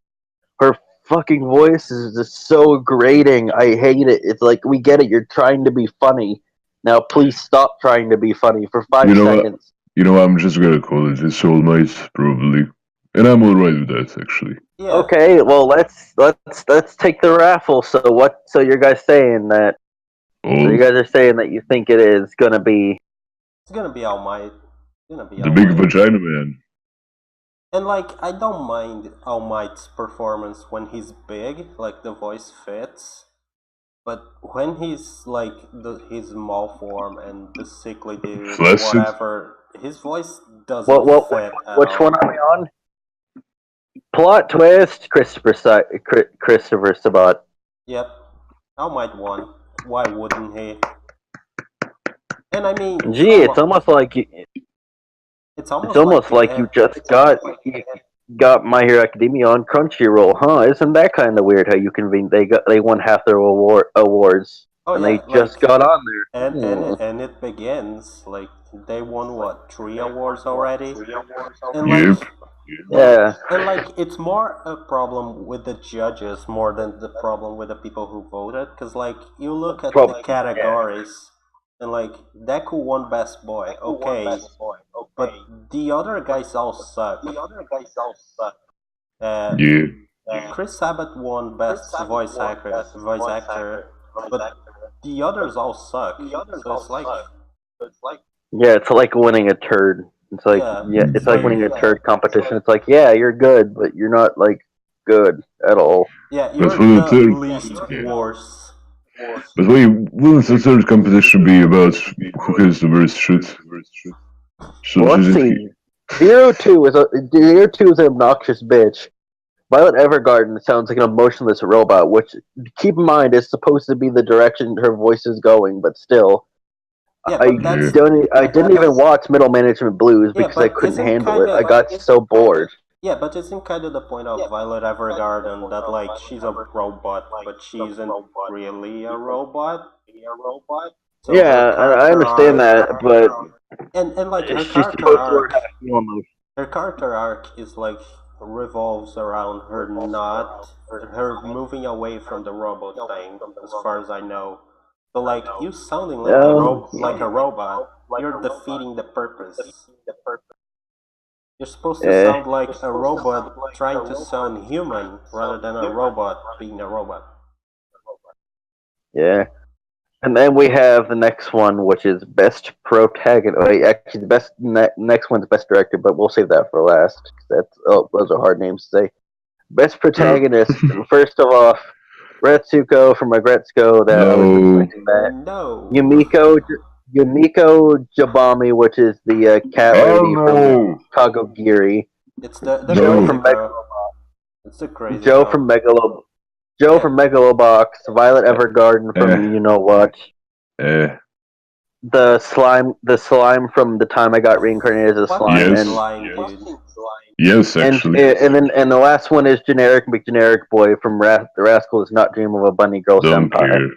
her fucking voice is just so grating. I hate it. It's like, we get it, you're trying to be funny. Now please stop trying to be funny for 5 You know what? seconds. You know, I'm just gonna call it his soulmate, probably, and I'm alright with that actually. Yeah. Okay, well let's take the raffle. So you guys saying that Oh, you guys are saying that you think it is gonna be It's gonna be All Might. It's gonna be the All big Might. vagina man. And like, I don't mind All Might's performance when he's big, like the voice fits. But when he's like his mall form and the sickly dude, Flaccid? whatever, his voice doesn't fit at which all. one are we on? Plot twist, Christopher Sabat. Yep, All Might won. Why wouldn't he? And I mean, Gee, it's almost like you, it's it's almost like you just got My Hero Academia on Crunchyroll, huh? Isn't that kind of weird how you convened they won half their awards Oh, and yeah, they just got on there. and it begins like they won what 3 awards already, and Yep. like Yeah. and like it's more a problem with the judges more than the problem with the people who voted, because like you look at the categories and like Deku won best boy, okay, but the other guys all suck. Yeah. Chris Sabat won best voice actor, but the others all suck. So it's like, Yeah, it's like winning a turd. It's like yeah, it's like winning a turd competition. It's like, yeah, you're good, but you're not like good at all. yeah, you're But for the the third, least worse. but wait, wouldn't the third competition be about who has the worst shit? So Well, let's see. Zero Two is an obnoxious bitch. Violet Evergarden sounds like an emotionless robot, which, keep in mind, is supposed to be the direction her voice is going, but still. Yeah, I but didn't even watch Middle Management Blues because I couldn't handle it. I got so bored. Yeah, but isn't kind of the point of Violet Evergarden that like she's a robot, but she isn't really a robot? So Yeah, I understand that, but and like her she's character supposed to arc, have no emotion. her character arc is like revolves around her moving away from the robot thing, as far as I know. So like you sounding like like a robot, you're defeating the purpose. You're supposed to sound like a robot trying to sound human rather than a robot being a robot. Yeah. And then we have the next one, which is best protagonist. Wait, actually, the next one's best director, but we'll save that for last. Those are hard names to say. Best protagonist. First of all, Retsuko from Regretsuko. That I was expecting that. No. Yumiko Jabami, which is the cat lady from Kagogiri. It's the Joe crazy from girl. It's the crazy Joe girl. from from Megalobox, Violet Evergarden from You Know What. The slime from The Time I Got Reincarnated as a Slime. Yes. Dude. Yes, actually. And the last one is Generic McGeneric Boy from The Rascal Does Not Dream of a Bunny Girl Don't Senpai. care.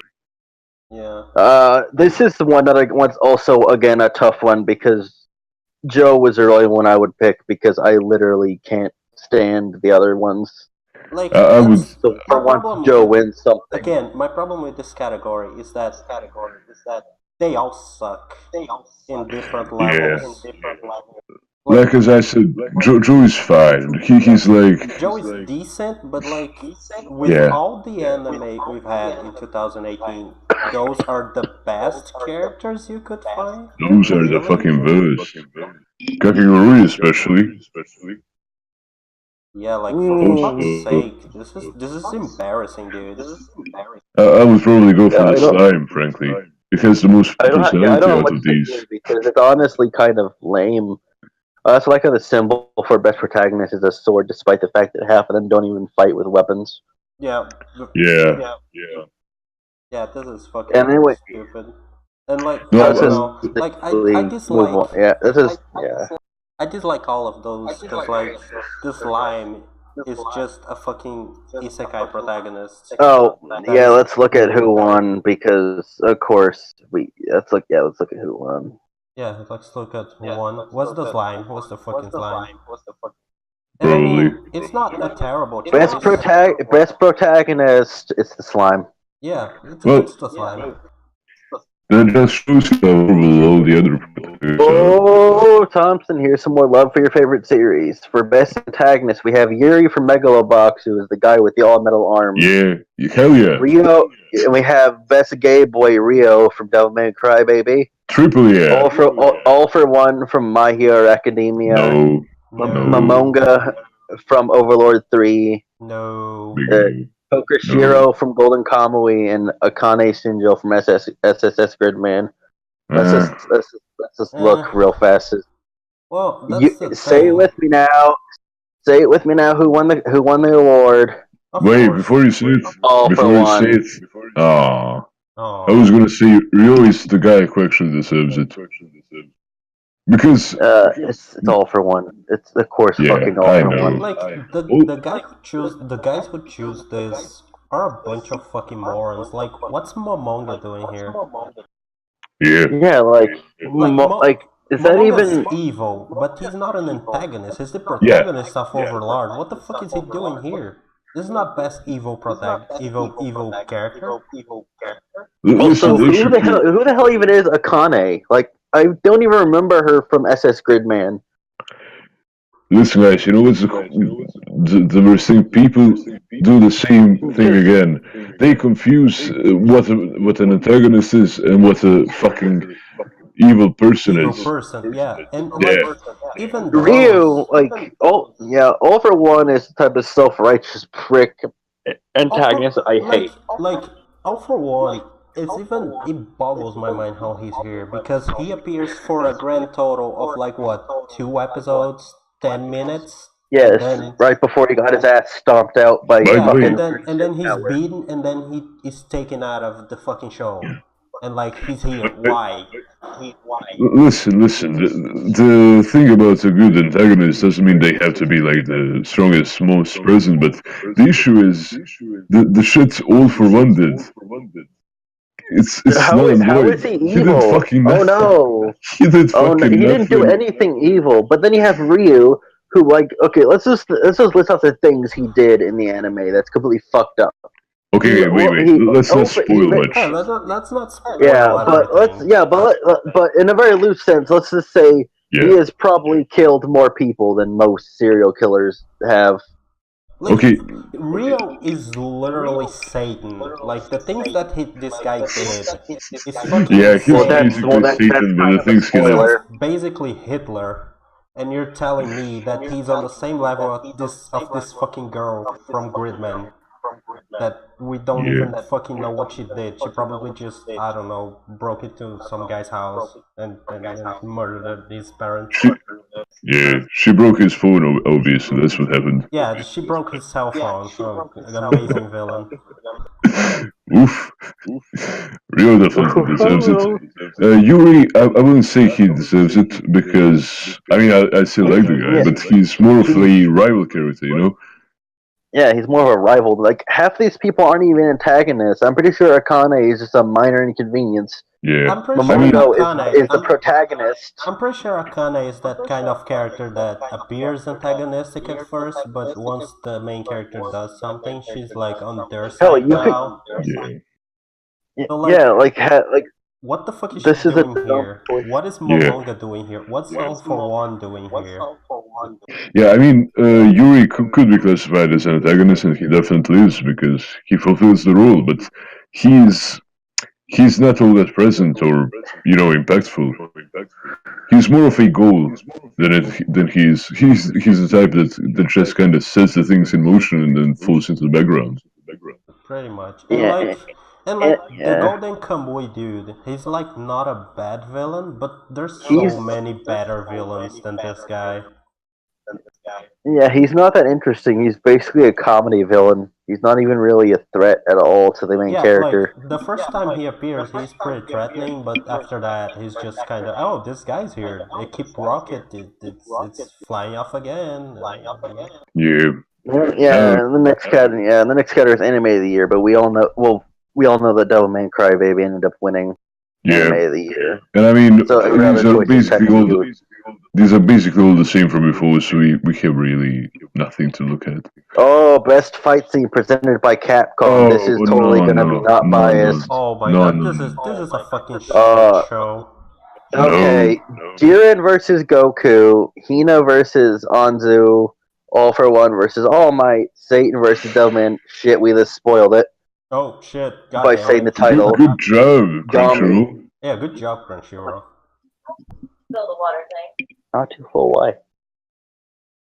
Yeah. This is the one that was also, again, a tough one because Joe was the only one I would pick because I literally can't stand the other ones. Like, I would. So for once Joe wins something. Again, my problem with this category is that they all suck in different levels. Like as I said, Joe is fine. He's like Joe is decent, but like with all the anime we've had in 2018, those are the best characters you could find. those are the fucking worst. Kakigurui especially. Yeah, like for fuck's sake, this is embarrassing, dude. I would probably go for the slime, frankly. It has the most I personality don't know out what of to these. do because it's honestly kind of lame. That's like how the symbol for best protagonist is a sword, despite the fact that half of them don't even fight with weapons. Yeah, Yeah. this is fucking And anyway, stupid. And like, No, I let's don't just know, like I move dislike, on. Yeah, this is yeah. I dislike all of those because like this slime is just a fucking isekai protagonist. Oh That yeah, is, let's look at who won because of course we let's look at who won. yeah. Let's look at who won. What's the slime? What's the fucking slime? And I Probably. mean, it's not a terrible choice. Best protagonist. It's the slime. Yeah, Well, it's the slime. that just shows you how horrible all the other protagonists are. Oh, Thompson, here's some more love for your favorite series. For best antagonist, we have Yuri from Megalobox, who is the guy with the all metal arm. Yeah, hell yeah. Rio, and we have best gay boy Rio from Devil May Cry Baby. Triple yeah. All for one from My Hero Academia. No. Momonga from Overlord 3. No. Kokushiro from Golden Kamui, and Akane Shinjo from SSS Gridman. Let's just look real fast. Well, that's the say thing. it with me now. Say it with me now. Who won the award? Wait, before you say it. All for one. I Oh. was gonna say Rio is the guy who actually deserves it. Because it's all for one. It's of course Yeah, fucking all I for know. one. Like the guys who choose this are a bunch of fucking morons. Like, what's Momonga doing here? yeah, Like is that Momonga's even evil? But he's not an antagonist. He's the protagonist of Overlord. What the fuck is he doing here? This is not best evil character. also listen, who the hell even is Akane? Like I don't even remember her from SS Gridman. Listen, guys, you know what's the worst thing? People do the same thing again. They confuse what an antagonist is and what a fucking evil person Evil is. person, yeah, and Yeah. like even Ryu, those, all for one is the type of self-righteous prick antagonist I hate. Like, all for one, it boggles my mind how he's here because he appears for a grand total of like what, 2 episodes, 10 minutes. Yes, Then, right before he got his ass stomped out by By the yeah, way- and then he's beaten, and then he is taken out of the fucking show, and like he's here. Why? Listen. The thing about a good antagonist doesn't mean they have to be like the strongest, most present. But the issue is the shit all for one did. It's how not is he evil? He did fucking Oh nothing. no! He did Oh fucking no! He didn't do nothing. anything evil. But then you have Ryu, who like let's just list off the things he did in the anime that's completely fucked up. Okay, wait. Let's not spoil much. Yeah, let's not spoil But in a very loose sense, let's just say Yeah. he has probably killed more people than most serial killers have. Like, Okay. Rio is literally Satan. Like the things that this guy did is fucking Yeah, he's insane. basically Satan, but the things he does. He's basically Hitler, and you're telling me that he's on the same level of this fucking girl from Gridman. That we don't even fucking know what she did. She probably just, I don't know, broke into some guy's house and murdered his parents. She broke his phone, obviously, that's what happened. Yeah, she broke his cell phone, so an amazing villain. Oof. Rio definitely deserves it. Yuri, I wouldn't say he deserves it because, I mean, I still like the guy, but he's more of a rival character, you know? Yeah, he's more of a rival. Like, half these people aren't even antagonists. I'm pretty sure Akane is just a minor inconvenience. Yeah. I'm pretty sure Momongo is the protagonist. I'm pretty sure Akane is that kind of character that appears antagonistic at first, but once the main character does something, she's like on their side now. So, like, what the fuck is she doing here? What is Momonga doing here? What's All for One doing here? Yeah, I mean, Yuri could be classified as an antagonist, and he definitely is because he fulfills the role. But he's not all that present or impactful. He's more of a goal than he's the type that just kind of sets the things in motion and then falls into the background. Pretty much. And the Golden Kamui dude, he's like not a bad villain, but there's so many better villains than this guy. Yeah, he's not that interesting. He's basically a comedy villain. He's not even really a threat at all to the main character. Like the first time he appears, he's pretty threatening, but after that, he's just kind of, oh, this guy's here. They keep rocket. It's flying off again. Yeah. Yeah, and the next category is anime of the year, but we all know that Devilman Crybaby ended up winning anime of the year. And I mean, So these are basically all the same from before, so we have really nothing to look at. Oh, best fight scene presented by Capcom. This is totally gonna be not biased. Oh my god, this is a fucking shit show. Okay, Jiren versus Goku, Hina versus Anzu, All for One versus All Might, Satan versus Devilman. Shit, we just spoiled it. Oh shit! By saying the title. Good job, Crunchyroll. Yeah, good job, Crunchyroll. Fill the water thing. Not too full. Why?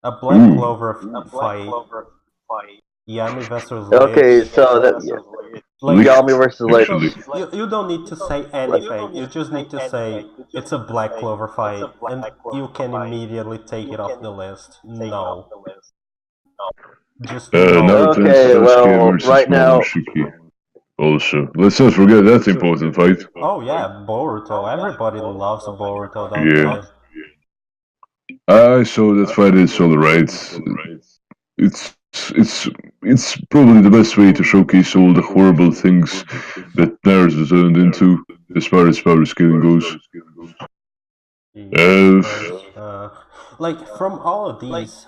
A Black Clover fight. Yami versus Lich. Okay, so Yami versus Lich. You don't need to say anything. You just need to say it's a Black Clover fight, and you can immediately take it off the list. No. Just Naruto and Sasuke versus right now. Momoshiki. Also, let's not forget that important fight. Oh yeah, Boruto. Everybody loves Boruto, don't they? I saw that fight. It's all right. It's probably the best way to showcase all the horrible things that Naruto turned into as far as power scaling goes. Like from all of these,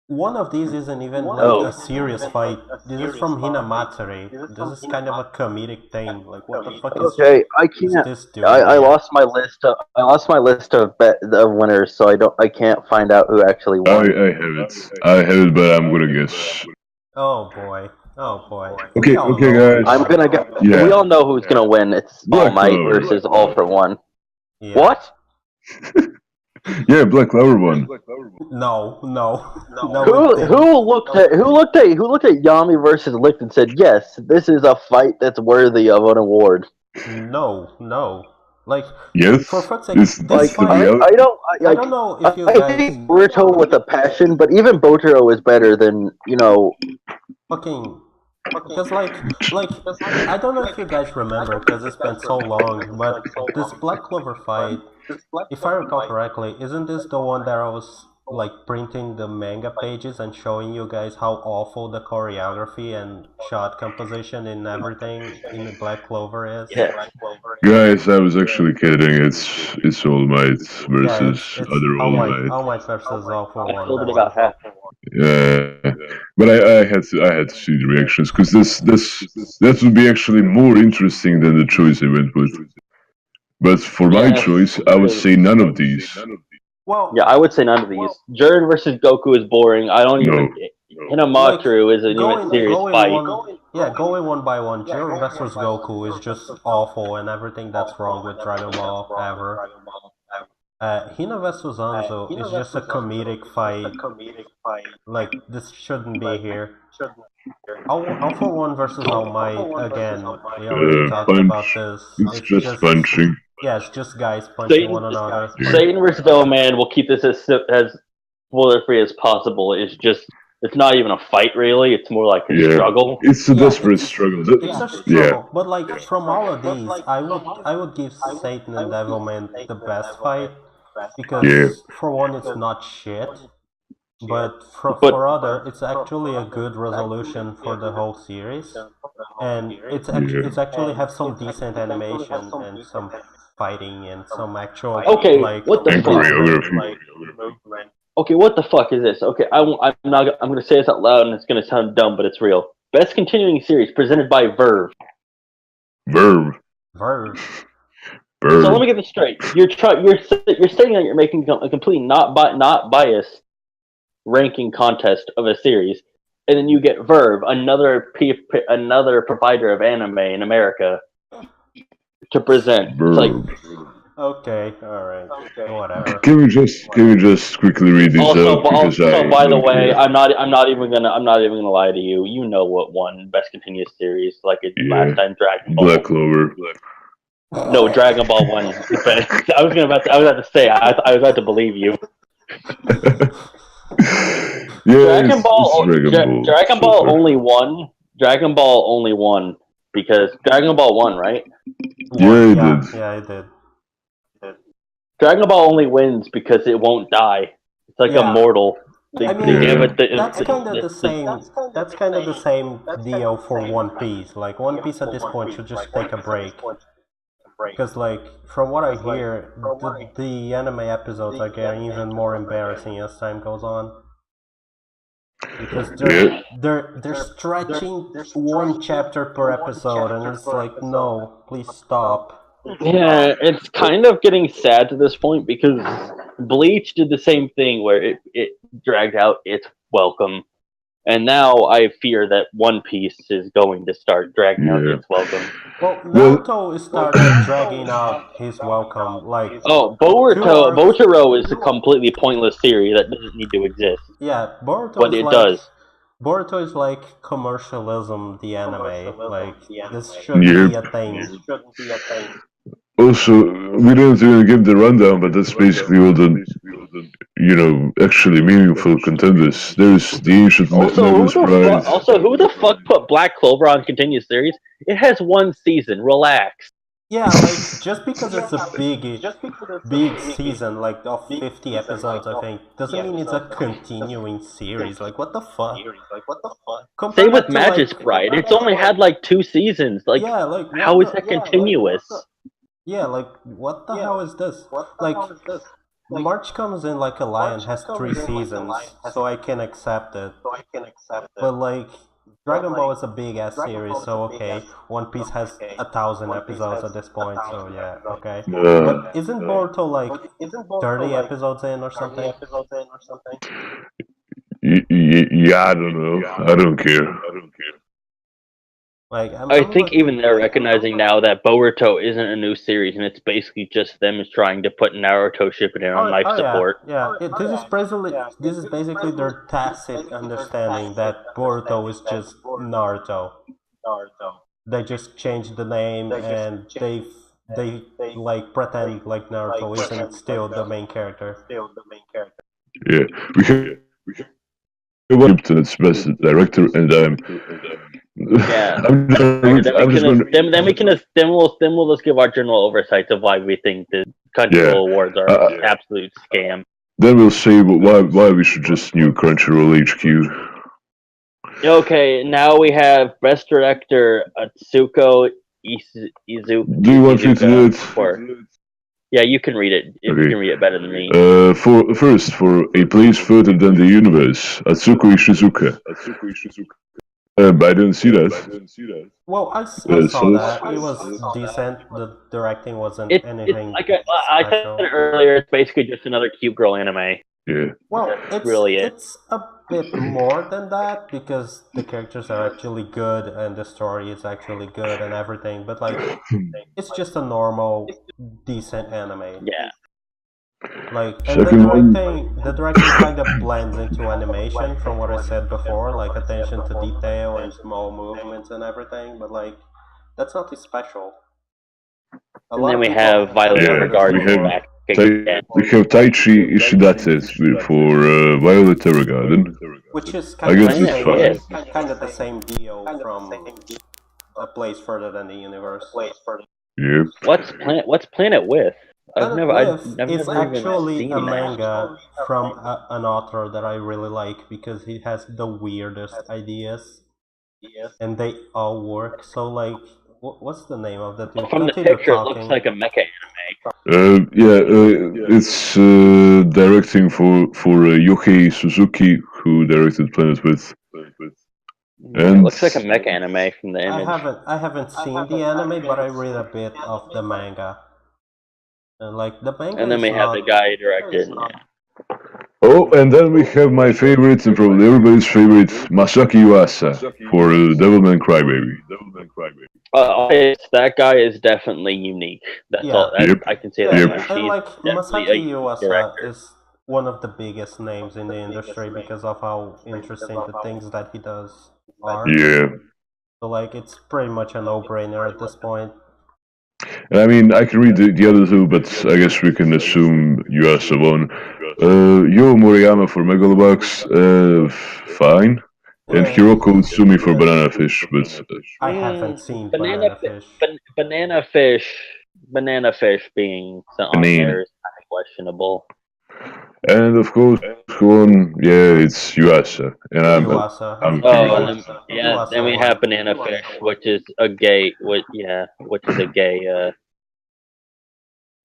one of these isn't even like a serious fight. This is from Hinamatsuri. This is kind of a comedic thing. Like what the fuck is? Okay, I can't. This doing? I lost my list. Of winners, so I can't find out who actually won. I have it, but I'm gonna guess. Oh boy. Okay, guys. I'm gonna go. Yeah. We all know who's gonna win. It's All Might versus All for One. Yeah. What? Yeah, Black Clover won. No. Who looked at Yami versus Lich and said, "Yes, this is a fight that's worthy of an award"? No. Like, yes, for fuck's sake, this fight, I don't know if you guys. I think Boruto with a passion, but even Botaro is better than fucking. Because like I don't know if you guys remember, because it's been so long, but this Black Clover fight, if I recall correctly, isn't this the one that I was like printing the manga pages and showing you guys how awful the choreography and shot composition and everything in the Black Clover is? Yeah. Guys, I was actually kidding. It's All Might versus other All Might. All Might versus All for One. I filled it about half. Yeah, but I had to see the reactions because that would be actually more interesting than the choice I went with. But for my choice, I would say none of these. Well, yeah, I would say none of these. Jiren versus Goku is boring. I don't even. Hinamatsuri isn't even a serious fight. Going one by one. Jiren versus Goku is just awful, and everything that's wrong with Dragon Ball ever. Hina versus Anzo is just a comedic fight. Like, this shouldn't be here. All for One versus All Might, again, we already talked about this. It's just punching. Yeah, it's just guys punching one another. Satan versus Devilman, we'll keep this as spoiler-free as possible. It's not even a fight, really. It's more like a struggle. It's a desperate struggle. It's a struggle, but like, from all of these, I would give Satan and Devilman the best fight. Because for one, it's not shit, but for other, it's actually a good resolution for the whole series, and it's actually have some decent animation and some fighting and some actual what the fuck? Okay, what the fuck is this? Okay, I'm gonna say this out loud and it's gonna sound dumb, but it's real. Best continuing series presented by Verve. So let me get this straight. You're stating that you're making a completely not biased ranking contest of a series, and then you get Verve, another provider of anime in America, to present. It's like, okay, all right, whatever. Can we just quickly read these out? By the way, I'm not even gonna lie to you. You know what won Best Continuous Series like last time? Dragon Ball. Black Clover. No, Dragon Ball won. I was about to say. I was about to believe you. Dragon Ball only won Dragon Ball only won because Dragon Ball won, right? Yeah, it yeah, did. yeah, it did. Dragon Ball only wins because it won't die. It's like Yeah. immortal. They, I they mean, gave it that's kind of the same. That's kind of the same deal for One Piece. Like One Piece at this point should just take a break, because like from what I hear, the anime episodes are getting even more embarrassing as time goes on. Because they're stretching one chapter per episode, and it's like, no, please stop. Yeah, it's kind of getting sad to this point because Bleach did the same thing where it dragged out its welcome. And now I fear that One Piece is going to start dragging out Yeah. its welcome. Well, Naruto started dragging out his welcome, like Oh, two arcs. Botaro is a completely pointless theory that doesn't need to exist. Yeah, Boruto But is it like does. Boruto is like commercialism, the anime. Like this shouldn't be a thing. Also, we don't even give the rundown, but that's basically all the, actually meaningful contenders. There's the ancient Never's Pride. Who the fuck put Black Clover on continuous series? It has one season. Relax. Yeah, like just because it's a big season, like of 50 episodes, I think, doesn't mean it's a continuing series. Like what the fuck? Compare Same with that to, Magus Bride. It's only had like 2 seasons. Like, yeah, like how is that continuous? Yeah, like what the hell is this? Like March comes in like a lion has 3 seasons, so I can accept it. But like Dragon Ball is a big ass series, so okay. One Piece has 1,000 episodes at this point, so yeah, okay. But isn't Boruto like 30 episodes in or something? Yeah, I don't know. I don't care. Like I think even they're recognizing now that Boruto isn't a new series, and it's basically just them trying to put Naruto Shippuden on life support. Yeah, this is basically their tacit understanding that Boruto is just Naruto. They just changed the name and they like pretend like Naruto isn't still the main character. Yeah, we can Krypton, it's best director, and Yeah. Then we'll just give our general oversights of why we think the Crunchyroll awards are an absolute scam. Then we'll say why we should just new Crunchyroll HQ. Okay, now we have Best Director Atsuko Izuka. Do you want me to do it? Yeah, you can read it. You can read it better than me. For a place further than the universe, Atsuko Ishizuka. I didn't see that. Well, I saw that. It was decent. The directing wasn't anything. Like I said earlier, it's basically just another cute girl anime. Yeah. Well, That's really it. It's a bit more than that because the characters are actually good and the story is actually good and everything. But like, it's just a normal, decent anime. Yeah. Like, and the directing kind of blends into animation from what I said before, like attention to detail and small movements and everything. But like, that's nothing special. And then we have Violet Evergarden back again. We have Taichi Ishidate for Violet Evergarden. Which is I guess it's fine. kind of the same deal from A Place Further Than the Universe. Yeah. What's Planet With? I've never it's even actually seen a that. manga from an author that I really like because he has the weirdest ideas, and they all work. So like, what's the name of that dude? From the Continue picture, talking. it looks like a mecha anime. It's directing for Yohei Suzuki, who directed Planet With. It looks like a mecha anime from the image. I haven't seen the anime, but I read a bit of the manga. And like the manga. And then we have the guy who directed. Oh, and then we have my favorite and probably everybody's favorite, Masaki Yuasa for Devilman Crybaby. That guy is definitely unique. That's all. I can say that. And like Masaki Yuasa is one of the biggest names in the industry because of how interesting the things that he does are. Yeah. So like it's pretty much a no-brainer at this point. I mean, I can read the other two, but I guess we can assume Yuasa won. Yo Moriyama for Megalobox, fine. And Hiroko would sue me for banana fish, but I haven't seen banana fish. banana fish being on there is kind of questionable. and of course, one, yeah, it's Yuasa, and I'm Yuasa. Then we have banana fish, which is a gay, which is a gay,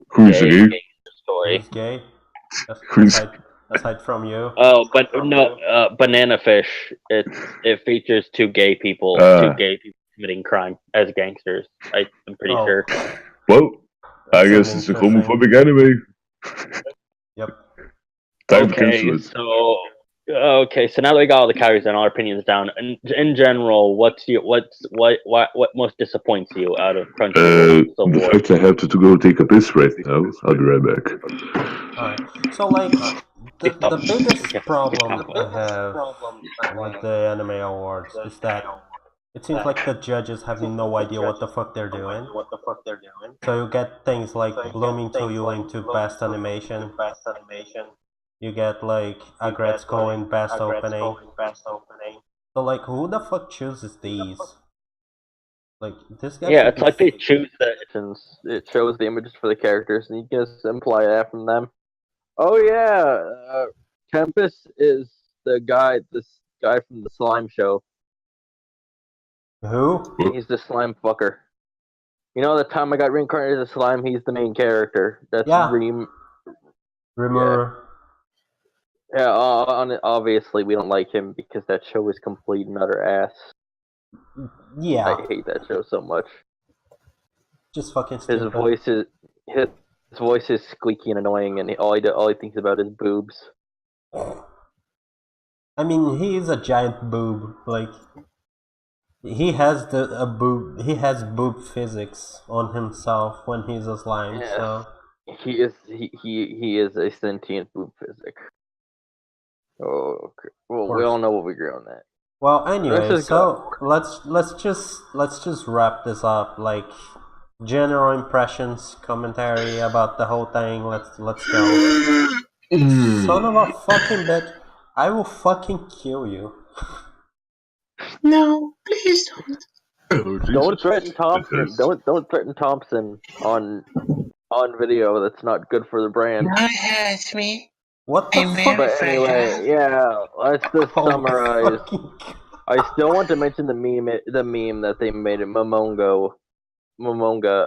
who is gay gay? story. Who's gay? Who's Aside from you. Oh, but no, banana fish. It features two gay people committing crime as gangsters. I'm pretty sure. Well, I That's guess an it's a interesting- homophobic anime. Yep. Time to cancel it. So now that we got all the categories and our opinions down, in general, what most disappoints you out of Crunchyroll? The fact I have to go take a piss right now. I'll be right back. Alright. So like the biggest problem I have with the anime awards is that it seems like the judges have no idea what the fuck they're doing. So you get things like Blooming to You into best animation. You get like Agretzko in best opening. So like who the fuck chooses these? Like this guy. Yeah, it's like they choose the it shows the images for the characters and you just imply that from them. Oh yeah, Tempest is this guy from the slime show. Who? He's the slime fucker. You know, the time I got reincarnated as a slime, he's the main character. That's Rimuru. Yeah, obviously we don't like him because that show is complete and utter ass. Yeah. I hate that show so much. Just fucking stupid. His voice is squeaky and annoying, and all he thinks about is boobs. I mean, he is a giant boob. Like he has He has boob physics on himself when he's a slime. Yeah. So he is a sentient boob physic. Oh, okay. Well, we all know what we agree on that. Well, anyway, so let's just wrap this up. Like general impressions, commentary about the whole thing. Let's go. Son of a fucking bitch! I will fucking kill you. No, please don't. Oh, Don't threaten Thompson. Don't threaten Thompson on video. That's not good for the brand. Don't hurt me. What the I'm fuck? But anyway, yeah. Let's just summarize. I still want to mention the meme that they made at Momonga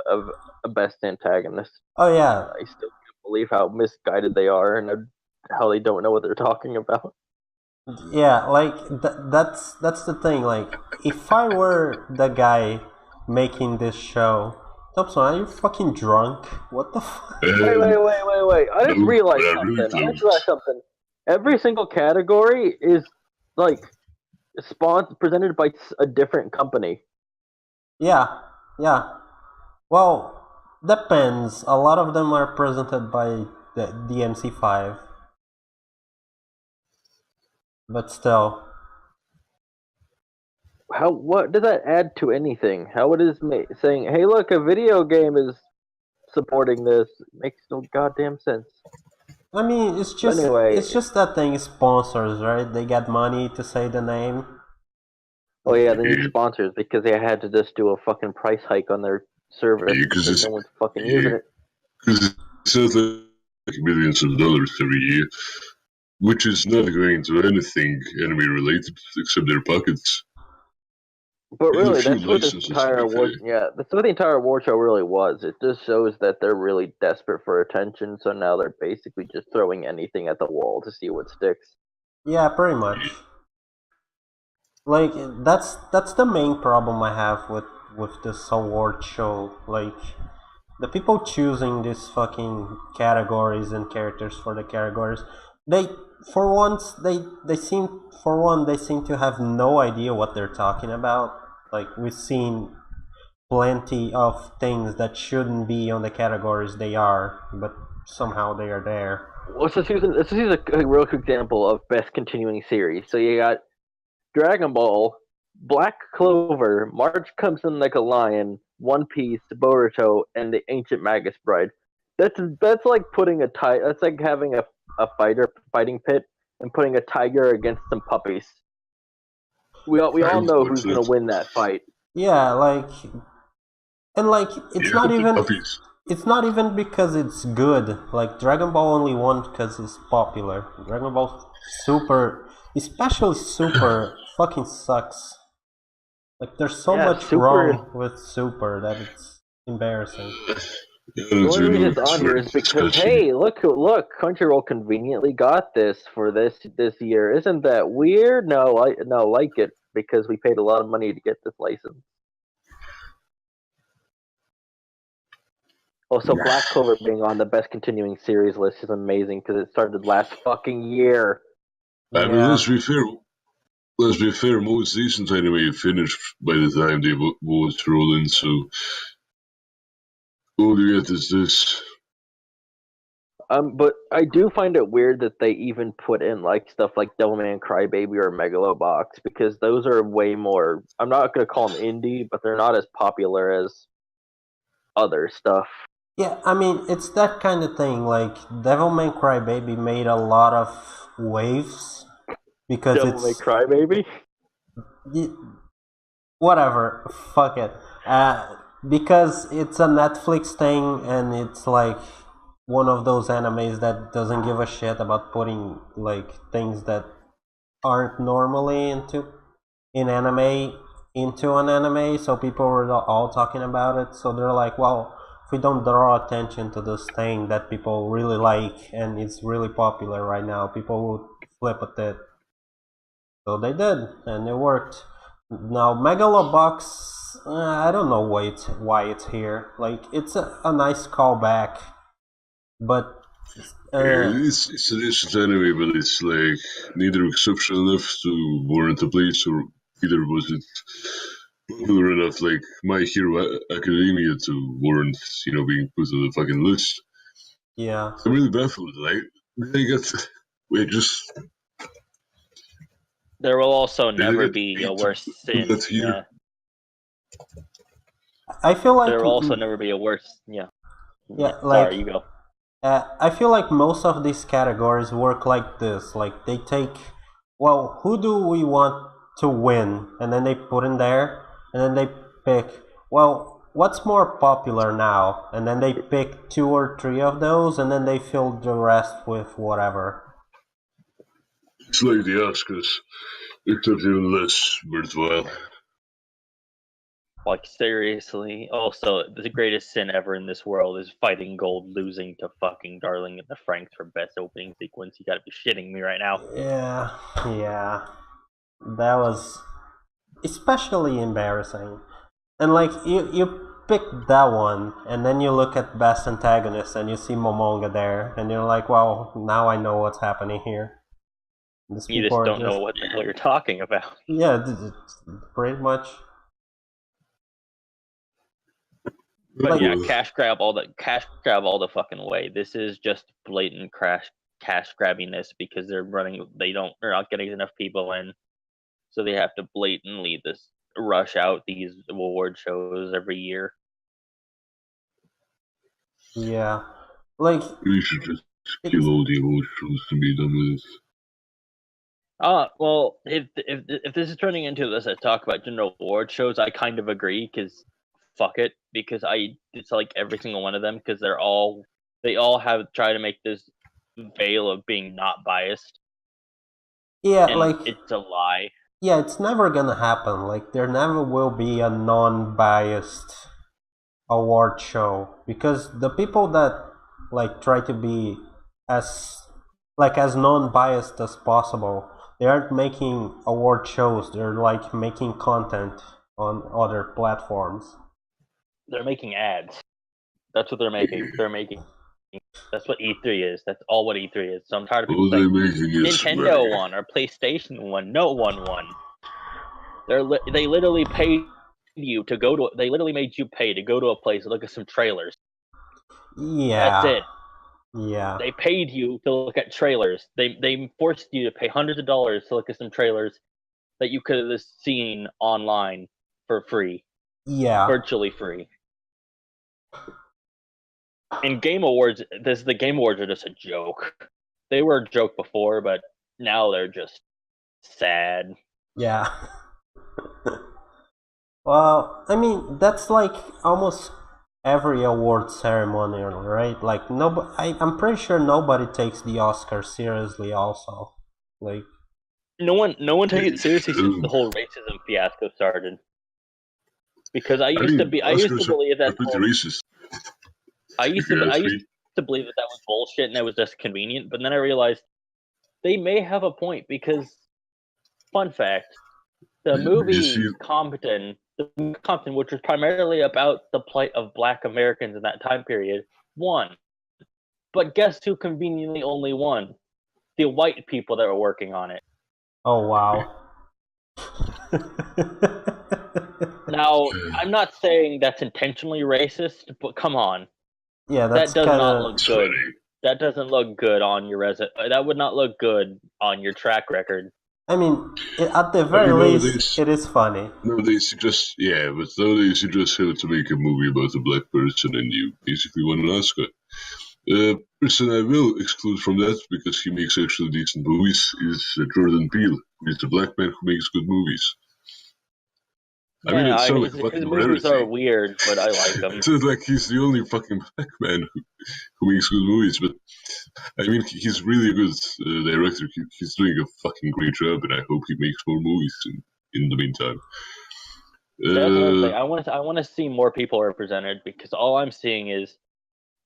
of a best antagonist. Oh yeah. I still can't believe how misguided they are and how they don't know what they're talking about. Yeah, like that's the thing. Like, if I were the guy making this show, Thompson, are you fucking drunk? What the fuck? Wait! I didn't realize something. Every single category is like presented by a different company. Yeah. Well, depends. A lot of them are presented by the DMC5. But still. What does that add to anything? How it is saying, hey look, a video game is supporting this, makes no goddamn sense. I mean, it's just that thing is sponsors, right? They get money to say the name. Oh yeah, they need sponsors because they had to just do a fucking price hike on their service because no one's fucking using it. Because it's like millions of dollars every year, which is not going to anything anime related except their pockets. But really, that's what this entire award. Yeah, that's what the entire award show really was. It just shows that they're really desperate for attention. So now they're basically just throwing anything at the wall to see what sticks. Yeah, pretty much. Like that's the main problem I have with this award show. Like the people choosing these fucking categories and characters for the categories, they seem to have no idea what they're talking about. Like we've seen plenty of things that shouldn't be on the categories they are, but somehow they are there. Let's just use a real quick example of best continuing series. So you got Dragon Ball, Black Clover, March Comes in Like a Lion, One Piece, Boruto, and the Ancient Magus Bride. That's like putting that's like having a fighting pit and putting a tiger against some puppies. We all Fans know watch who's gonna that. win that fight. Yeah, like, and like it's Yeah, not the even puppies. it's not even because it's good. Like Dragon Ball only won because it's popular. Dragon Ball Super, especially Super, fucking sucks. Like there's so Yeah, much Super. wrong with Super that it's embarrassing. Yeah, The that's only reason really it's on here very is because disgusting. hey, look, Crunchyroll conveniently got this for this year. Isn't that weird? No, like it because we paid a lot of money to get this license. Also, Black Clover being on the best continuing series list is amazing because it started last fucking year. I mean, Yeah, let's be fair, most seasons anyway finished by the time they was rolling, so all you get is this. But I do find it weird that they even put in like stuff like Devilman Crybaby or Megalobox because those are way more. I'm not gonna call them indie, but they're not as popular as other stuff. yeah. I mean, it's that kind of thing. Like Devilman Crybaby made a lot of waves because Devilman it's Crybaby. whatever. Fuck it. Because it's a Netflix thing, and it's like one of those animes that doesn't give a shit about putting like things that aren't normally in anime into an anime. So people were all talking about it. So they're like, well, if we don't draw attention to this thing that people really like and it's really popular right now, people would flip at it. So they did, and it worked. Now Megalobox, I don't know why it's here. Like it's a nice callback, but It's a decent anime, but it's like neither exceptional enough to warrant a place, or either was it popular enough, like My Hero Academia, to warrant, being put on the fucking list. yeah, I'm really baffled. Like they got, wait, just There will also they never get be a paid to worse put sin. that here. Yeah, I feel like there will also never be a worse. Yeah, yeah. yeah, like Sorry, you go. I feel like most of these categories work like this. Like they take, well, who do we want to win, and then they put in there, and then they pick, well, what's more popular now, and then they pick two or three of those, and then they fill the rest with whatever. It's like the Oscars, except even less worthwhile. Like seriously. Also, the greatest sin ever in this world is fighting gold, losing to fucking Darling in the Franks for best opening sequence. You gotta be shitting me right now. Yeah, yeah, that was especially embarrassing. And like you pick that one, and then you look at best antagonist, and you see Momonga there, and you're like, well, now I know what's happening here. These You people just are don't know just what the hell you're talking about. yeah, pretty much But like yeah, cash grab all the fucking way. This is just blatant cash grabbiness because they're not getting enough people in, so they have to blatantly rush out these award shows every year. yeah, like We should just it's kill all the emotions to be done with it. Well, if this is turning into this I talk about general award shows, I kind of agree because fuck it, because I dislike every single one of them because they all have tried to make this veil of being not biased, yeah, and like it's a lie. yeah, it's never gonna happen. Like there never will be a non-biased award show because the people that like try to be as as non-biased as possible, they aren't making award shows, they're like making content on other platforms. They're making ads. That's what they're making. That's what E3 is. That's all what E3 is. So I'm tired of people All they're saying making is Nintendo money. won or PlayStation won. No one won. They literally paid you to go to. They literally made you pay to go to a place and look at some trailers. That's Yeah, it. yeah, They paid you to look at trailers. They forced you to pay hundreds of dollars to look at some trailers that you could have seen online for free, yeah, virtually free. And the Game Awards are just a joke. They were a joke before, but now they're just sad. yeah. Well, I mean, that's like almost every award ceremony, right? Like I'm pretty sure nobody takes the Oscar seriously. Also, like, No one takes it seriously since the whole racism fiasco started. Because I mean, I used to Oscars believe are that pretty racist, if you I ask used me. to believe that was bullshit and that was just convenient. But then I realized they may have a point because, fun fact, the You movie see, Compton, which was primarily about the plight of Black Americans in that time period, won. But guess who conveniently only won? The white people that were working on it. oh wow. Now, I'm not saying that's intentionally racist, but come on. Yeah, that's That does kind not of. look good. That doesn't look good on your that would not look good on your track record. I mean, at the I very mean, least, it is funny. nowadays you just have to make a movie about a black person and you basically won an Oscar. Person I will exclude from that because he makes actually decent movies is Jordan Peele, who is the black man who makes good movies. I mean, Yeah, it sounds like a his fucking movies are rarity. weird, but I like them. It sounds like he's the only fucking black man who makes good movies, but I mean, he's really a good director. He's doing a fucking great job, and I hope he makes more movies in the meantime. That's another thing. Uh, I want to see more people represented because all I'm seeing is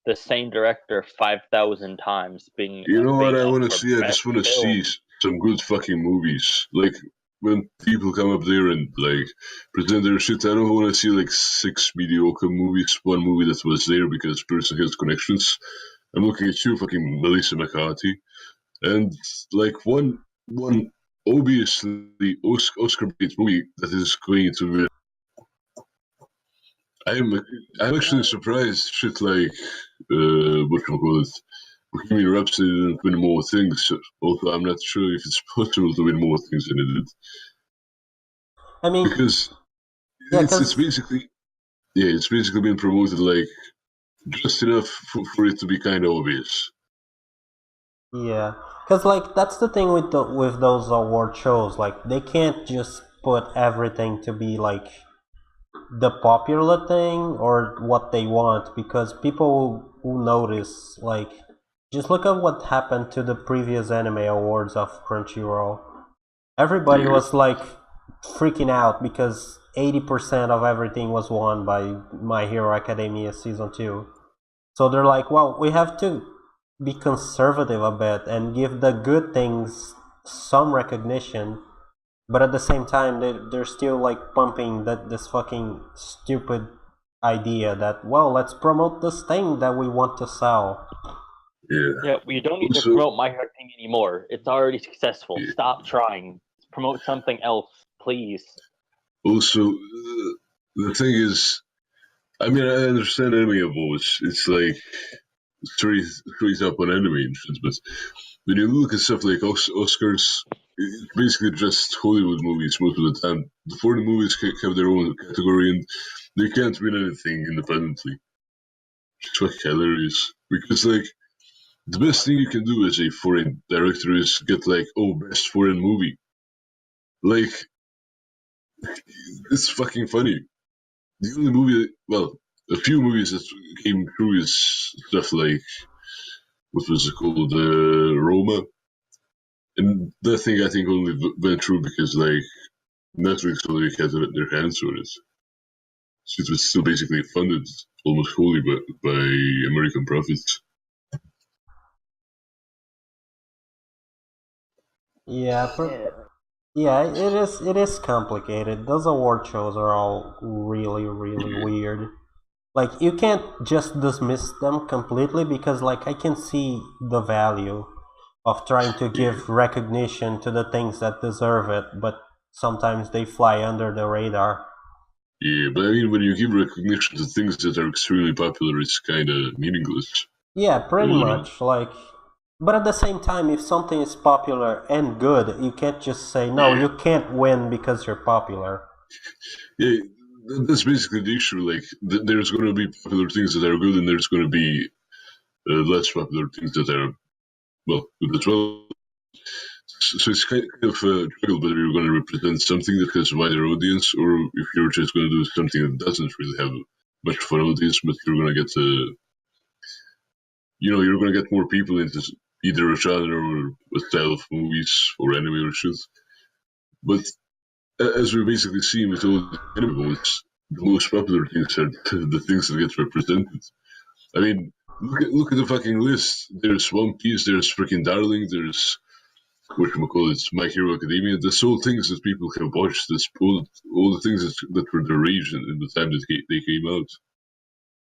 the same director 5,000 times you know what being I up want to for see? I just best want to see film. some good fucking movies. Like, when people come up there and, like, present their shit, I don't want to see, like, 6 mediocre movies, one movie that was there because person has connections. I'm looking at you, fucking Melissa McCarthy. And, like, one obviously Oscar bait movie that is going to be. I'm I'm actually surprised shit like what can I call it? Bohemian Rhapsody didn't win more things. Although I'm not sure if it's possible to win more things than it did I mean, because yeah, it's because basically it's basically been promoted like just enough for it to be kind of obvious. yeah, because like that's the thing with those award shows. Like they can't just put everything to be like the popular thing or what they want because people will notice. Like, just look at what happened to the previous anime awards of Crunchyroll. Everybody Yeah, was like freaking out because 80% of everything was won by My Hero Academia season 2. So they're like, well, we have to be conservative a bit and give the good things some recognition, but at the same time, they're still like pumping this fucking stupid idea that, well, let's promote this thing that we want to sell. yeah. Yeah, we don't need to Also, promote My Hero Academia anymore. It's already successful. yeah. Stop trying. Promote something else, please. Also, the thing is, I mean, I understand anime awards. It's like straight up on anime and shit, but when you look at stuff like Oscars, it's basically just Hollywood movies most of the time. The foreign movies have their own category and they can't win anything independently. It's fucking hilarious. Because, like, the best thing you can do as a foreign director is get, like, best foreign movie. Like, it's fucking funny. The only movie, well, a few movies that came through is stuff like, what was it called, Roma. And that thing I think only went through because, like, Netflix already had their hands on it. So it was still basically funded almost wholly by American profits. Yeah, yeah, it is complicated. Those award shows are all really really weird. Like you can't just dismiss them completely because like I can see the value of trying to Yeah, give recognition to the things that deserve it, but sometimes they fly under the radar. yeah, but I mean, when you give recognition to things that are extremely popular, it's kind of meaningless. Yeah, pretty You know? much. Like, but at the same time, if something is popular and good, you can't just say no. Yeah, You can't win because you're popular. yeah, that's basically the issue. Like, there's going to be popular things that are good, and there's going to be less popular things that are good as well. So it's kind of a trial whether you're going to represent something that has a wider audience, or if you're just going to do something that doesn't really have much of an audience, but you're going to get you're going to get more people into either a genre or a style of movies or anime or shit. But as we're basically seeing with all the anime ones, the most popular things are the things that get represented. I mean, look at the fucking list. There's One Piece, there's freaking Darling, there's whatchamacallit, My Hero Academia. There's all things that people have watched. There's all the things that were the rage in the time that they came out.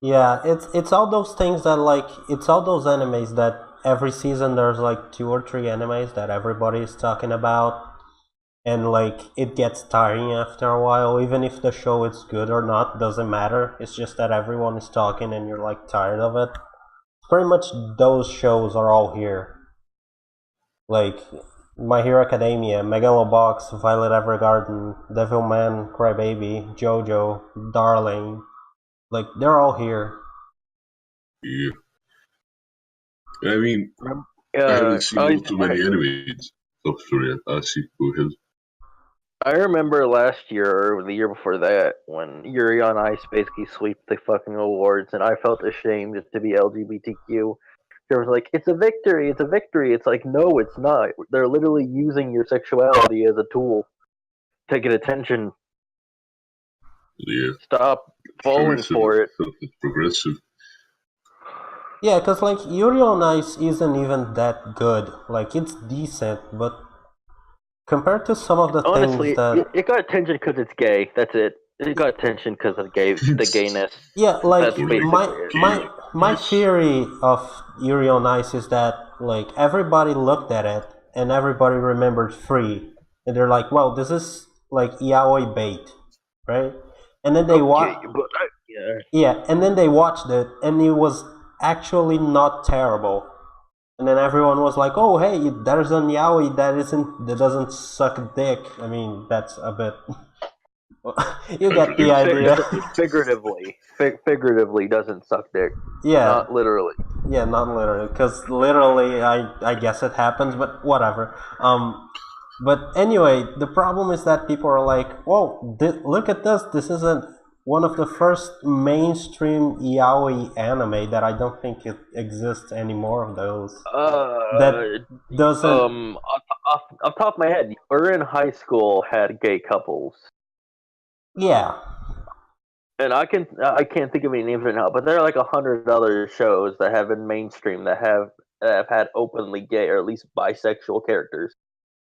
Yeah, it's all those things that like it's all those animes that every season there's like 2 or 3 animes that everybody is talking about, and like it gets tiring after a while. Even if the show is good or not, doesn't matter. It's just that everyone is talking and you're like tired of it. Pretty much those shows are all here. Like My Hero Academia, Megalobox, Violet Evergarden, Devilman, Crybaby, JoJo, Darling. Like they're all here. Yeah. I mean, I haven't seen all too many animes. Oh, sorry, I see. Go ahead. I remember last year or the year before that when Yuri on Ice basically swept the fucking awards, and I felt ashamed to be LGBTQ. There was like, it's a victory, it's a victory. It's like, no, it's not. They're literally using your sexuality as a tool to get attention. Yeah. Stop falling for it. It's progressive. Yeah, cause like Yuri on Ice isn't even that good. Like it's decent, but compared to some of the Honestly, things that it got attention because it's gay. That's it. It got attention because of the gayness. yeah, like That's basically my theory of Yuri on Ice is that like everybody looked at it and everybody remembered Free, and they're like, "Well, this is like yaoi bait, right?" And then they yeah, and then they watched it, and it was actually not terrible. And then everyone was like, "Oh, hey, there's a yaoi that doesn't suck dick." I mean, that's a bit. You get the idea. Figuratively doesn't suck dick. Yeah. Not literally. Yeah, not literally, because literally, I guess it happens, but whatever. But anyway, the problem is that people are like, "Whoa, look at this! This isn't one of the first mainstream yaoi anime that I don't think it exists anymore of those." That doesn't. Off top of my head, we're in high school had gay couples. Yeah. And I can't think of any names right now, but there are like 100 other shows that have been mainstream that have had openly gay or at least bisexual characters,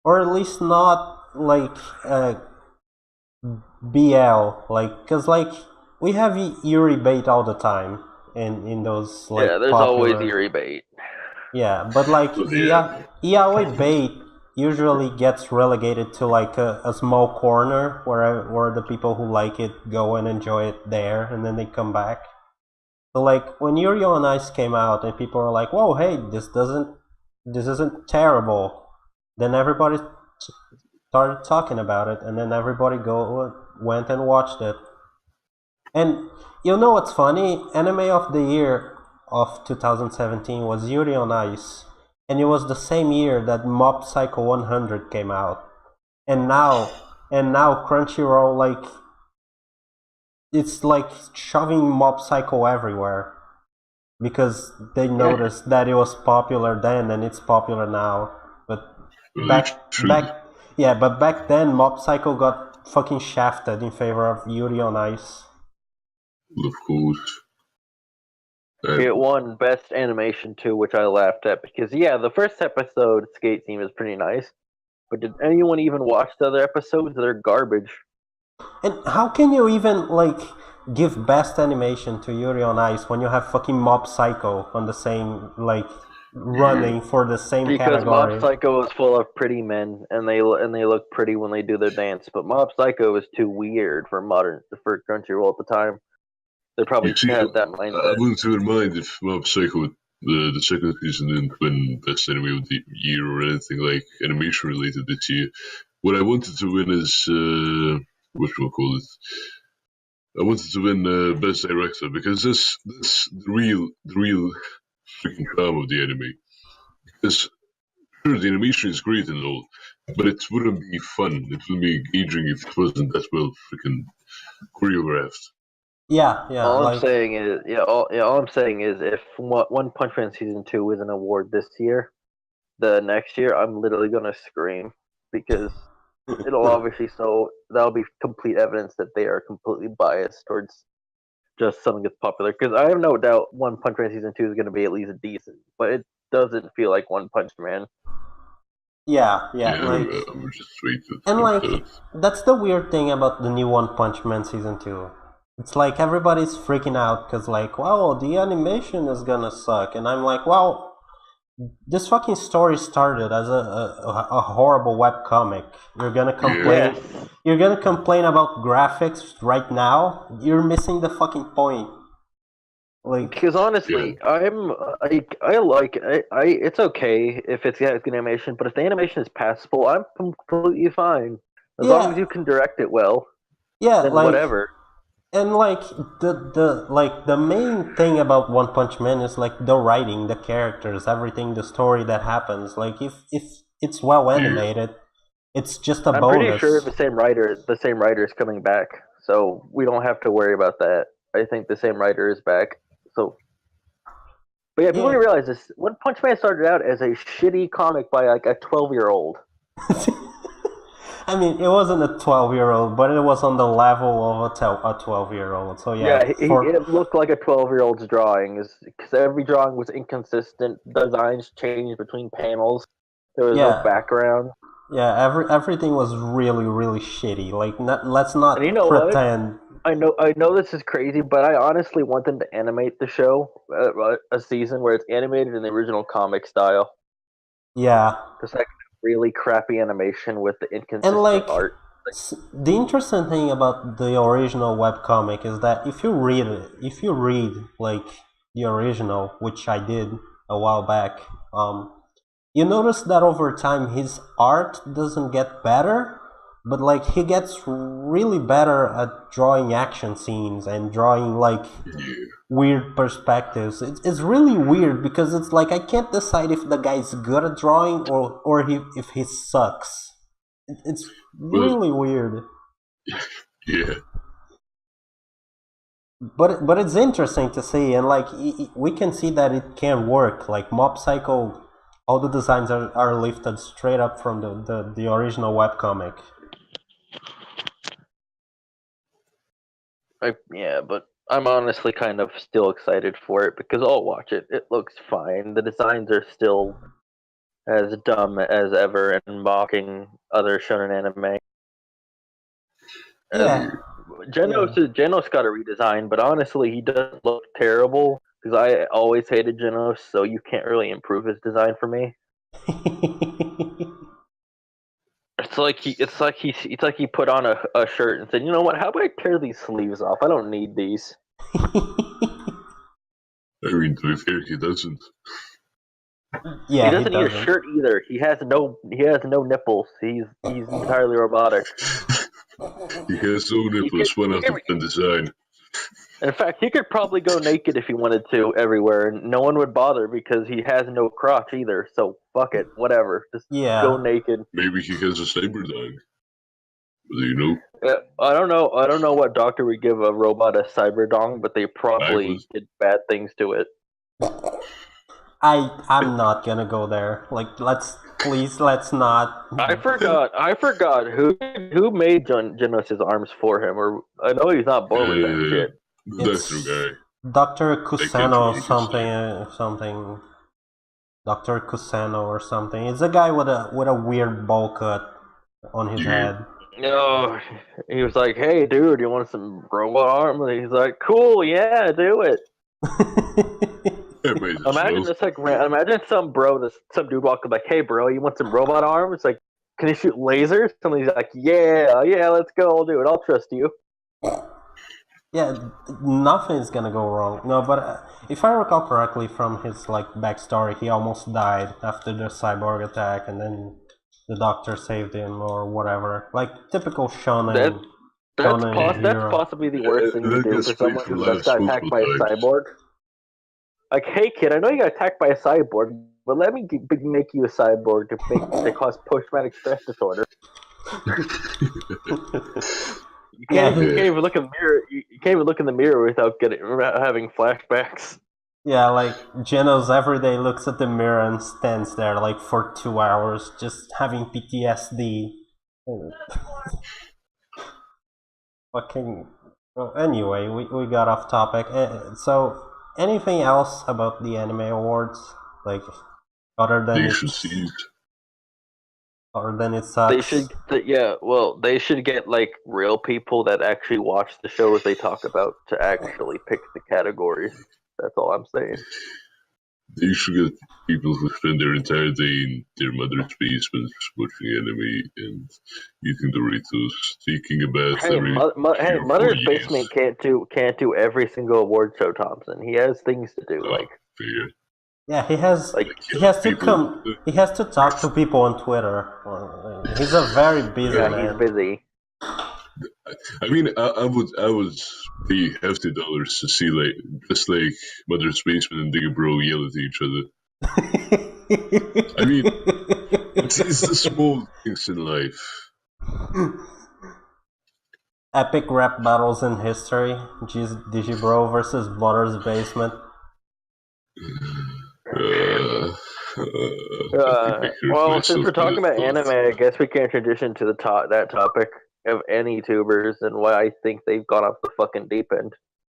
or at least not like BL, like because like we have Yuri bait all the time in those like there's popular... always Yuri bait. Yeah, but like yaoi bait usually gets relegated to like a small corner where the people who like it go and enjoy it there, and then they come back. So like when Yuri on Ice came out and people were like, "Whoa, hey, this isn't terrible," then everybody started talking about it, and then everybody went and watched it. And you know what's funny? Anime of the year of 2017 was Yuri on Ice. And it was the same year that Mob Psycho 100 came out. And now Crunchyroll, like, it's like shoving Mob Psycho everywhere. Because they noticed that it was popular then and it's popular now. But back then Mob Psycho got fucking shafted in favor of Yuri on Ice. Of course. It won Best Animation too, which I laughed at because the first episode skate team is pretty nice, but did anyone even watch the other episodes? They're garbage. And how can you even like give Best Animation to Yuri on Ice when you have fucking Mob Psycho on the same like running for the same because category? Mob Psycho is full of pretty men and they look pretty when they do their dance, but Mob Psycho is too weird for Crunchyroll at the time. They probably had that mindset. I wouldn't even mind if Mob Psycho, the second season, didn't win Best Anime of the Year or anything like animation related this year. What I wanted to win is whatchamacallit. I wanted to win Best Director because that's the real freaking charm of the anime. Because sure, the animation is great and all, but it wouldn't be fun. It wouldn't be engaging if it wasn't that well freaking choreographed. Yeah, All I'm like saying is, all I'm saying is, if One Punch Man season 2 is an award this year, the next year I'm literally gonna scream because it'll obviously that'll be complete evidence that they are completely biased towards just something that's popular. Because I have no doubt One Punch Man season 2 is gonna be at least decent, but it doesn't feel like One Punch Man. yeah, Yeah, like we're just waiting. and like that's the weird thing about the new One Punch Man season 2. It's like everybody's freaking out because like, well, the animation is gonna suck, and I'm like, well, this fucking story started as a horrible webcomic. You're gonna complain. Yes. You're gonna complain about graphics right now. You're missing the fucking point. Like, Because honestly, I like it's okay if it's got good animation, but if the animation is passable, I'm completely fine as long as you can direct it well. yeah, Then like whatever. and like the main thing about One Punch Man is like the writing, the characters, everything, the story that happens. Like if it's well animated, it's just a I'm bonus. pretty sure the same writer is coming back, so we don't have to worry about that. I think the same writer is back. So, but yeah, people need to realize this: One Punch Man started out as a shitty comic by like a 12-year-old. I mean, it wasn't a 12-year-old, but it was on the level of a 12-year-old. So yeah, it looked like a 12-year-old's drawing, because every drawing was inconsistent. Designs changed between panels. There was no background. Yeah, everything was really, really shitty. Like, let's not pretend. What? I know this is crazy, but I honestly want them to animate the show, a season where it's animated in the original comic style. Yeah. Just like really crappy animation with the inconsistent art. The interesting thing about the original webcomic is that if you read like the original, which I did a while back, you notice that over time his art doesn't get better, but like he gets really better at drawing action scenes and drawing like weird perspectives. It's really weird because it's like I can't decide if the guy's good at drawing or if he sucks. It's really weird. Yeah. But it's interesting to see, and like we can see that it can work. Like Mob Psycho, all the designs are lifted straight up from the original webcomic. But I'm honestly kind of still excited for it because I'll watch it. It looks fine. The designs are still as dumb as ever and mocking other shonen anime. Yeah. Genos got a redesign, but honestly, he doesn't look terrible because I always hated Genos, so you can't really improve his design for me. It's like he put on a shirt and said, "You know what? How about I tear these sleeves off? I don't need these." I mean, to be fair, he doesn't. Yeah, he doesn't need a shirt either. He has no nipples. He's entirely robotic. He has no nipples. One out of 10 design. In fact, he could probably go naked if he wanted to everywhere, and no one would bother because he has no crotch either. So fuck it, whatever. Just go naked. Maybe he has a cyber dog. Do you know? I don't know. I don't know what doctor would give a robot a cyber dong, but they probably did bad things to it. I'm not gonna go there. Like, let's not. I forgot who made Genos' arms for him, or I know he's not born with that shit. Doctor guy. Dr. Kusano something. Dr. Kusano or something. It's a guy with a weird bowl cut on his head. No, he was like, "Hey, dude, you want some robot arm?" And he's like, "Cool, yeah, do it." Imagine some dude walking like, "Hey, bro, you want some robot arms? Like, can you shoot lasers?" And he's like, "Yeah, let's go, I'll do it. I'll trust you." Yeah, nothing's gonna go wrong. No, but if I recall correctly from his like backstory, he almost died after the cyborg attack, and then the doctor saved him or whatever. Like typical shonen. That's possibly the worst thing to do for someone who just got attacked by a cyborg. Like, hey kid, I know you got attacked by a cyborg, But let me make you a cyborg to cause post-traumatic stress disorder. You can't even look in the mirror. You can't even look in the mirror without having flashbacks. Yeah, like Genos every day looks at the mirror and stands there like for 2 hours just having PTSD. Fucking. Well, anyway, we got off topic. So, anything else about the anime awards? Like, other than They its, should see. other than it sucks? They should, they should get like real people that actually watch the shows they talk about to actually pick the categories. That's all I'm saying. They should get people who spend their entire day in their mother's basement watching anime and eating Doritos, taking a bath every 4 Mother's years. Basement can't do every single award show. Thompson, he has things to do. Like, fair. Yeah, he has to talk to people on Twitter. He's a very busy man. he's busy. I mean, I would pay hefty dollars to see just like Mother's Basement and Digger Bro yell at each other. I mean, it's the small things in life. Epic rap battles in history. Digibro versus Mother's Basement. Well, since we're talking about anime, I guess we can transition to that topic of any tubers and why I think they've gone off the fucking deep end.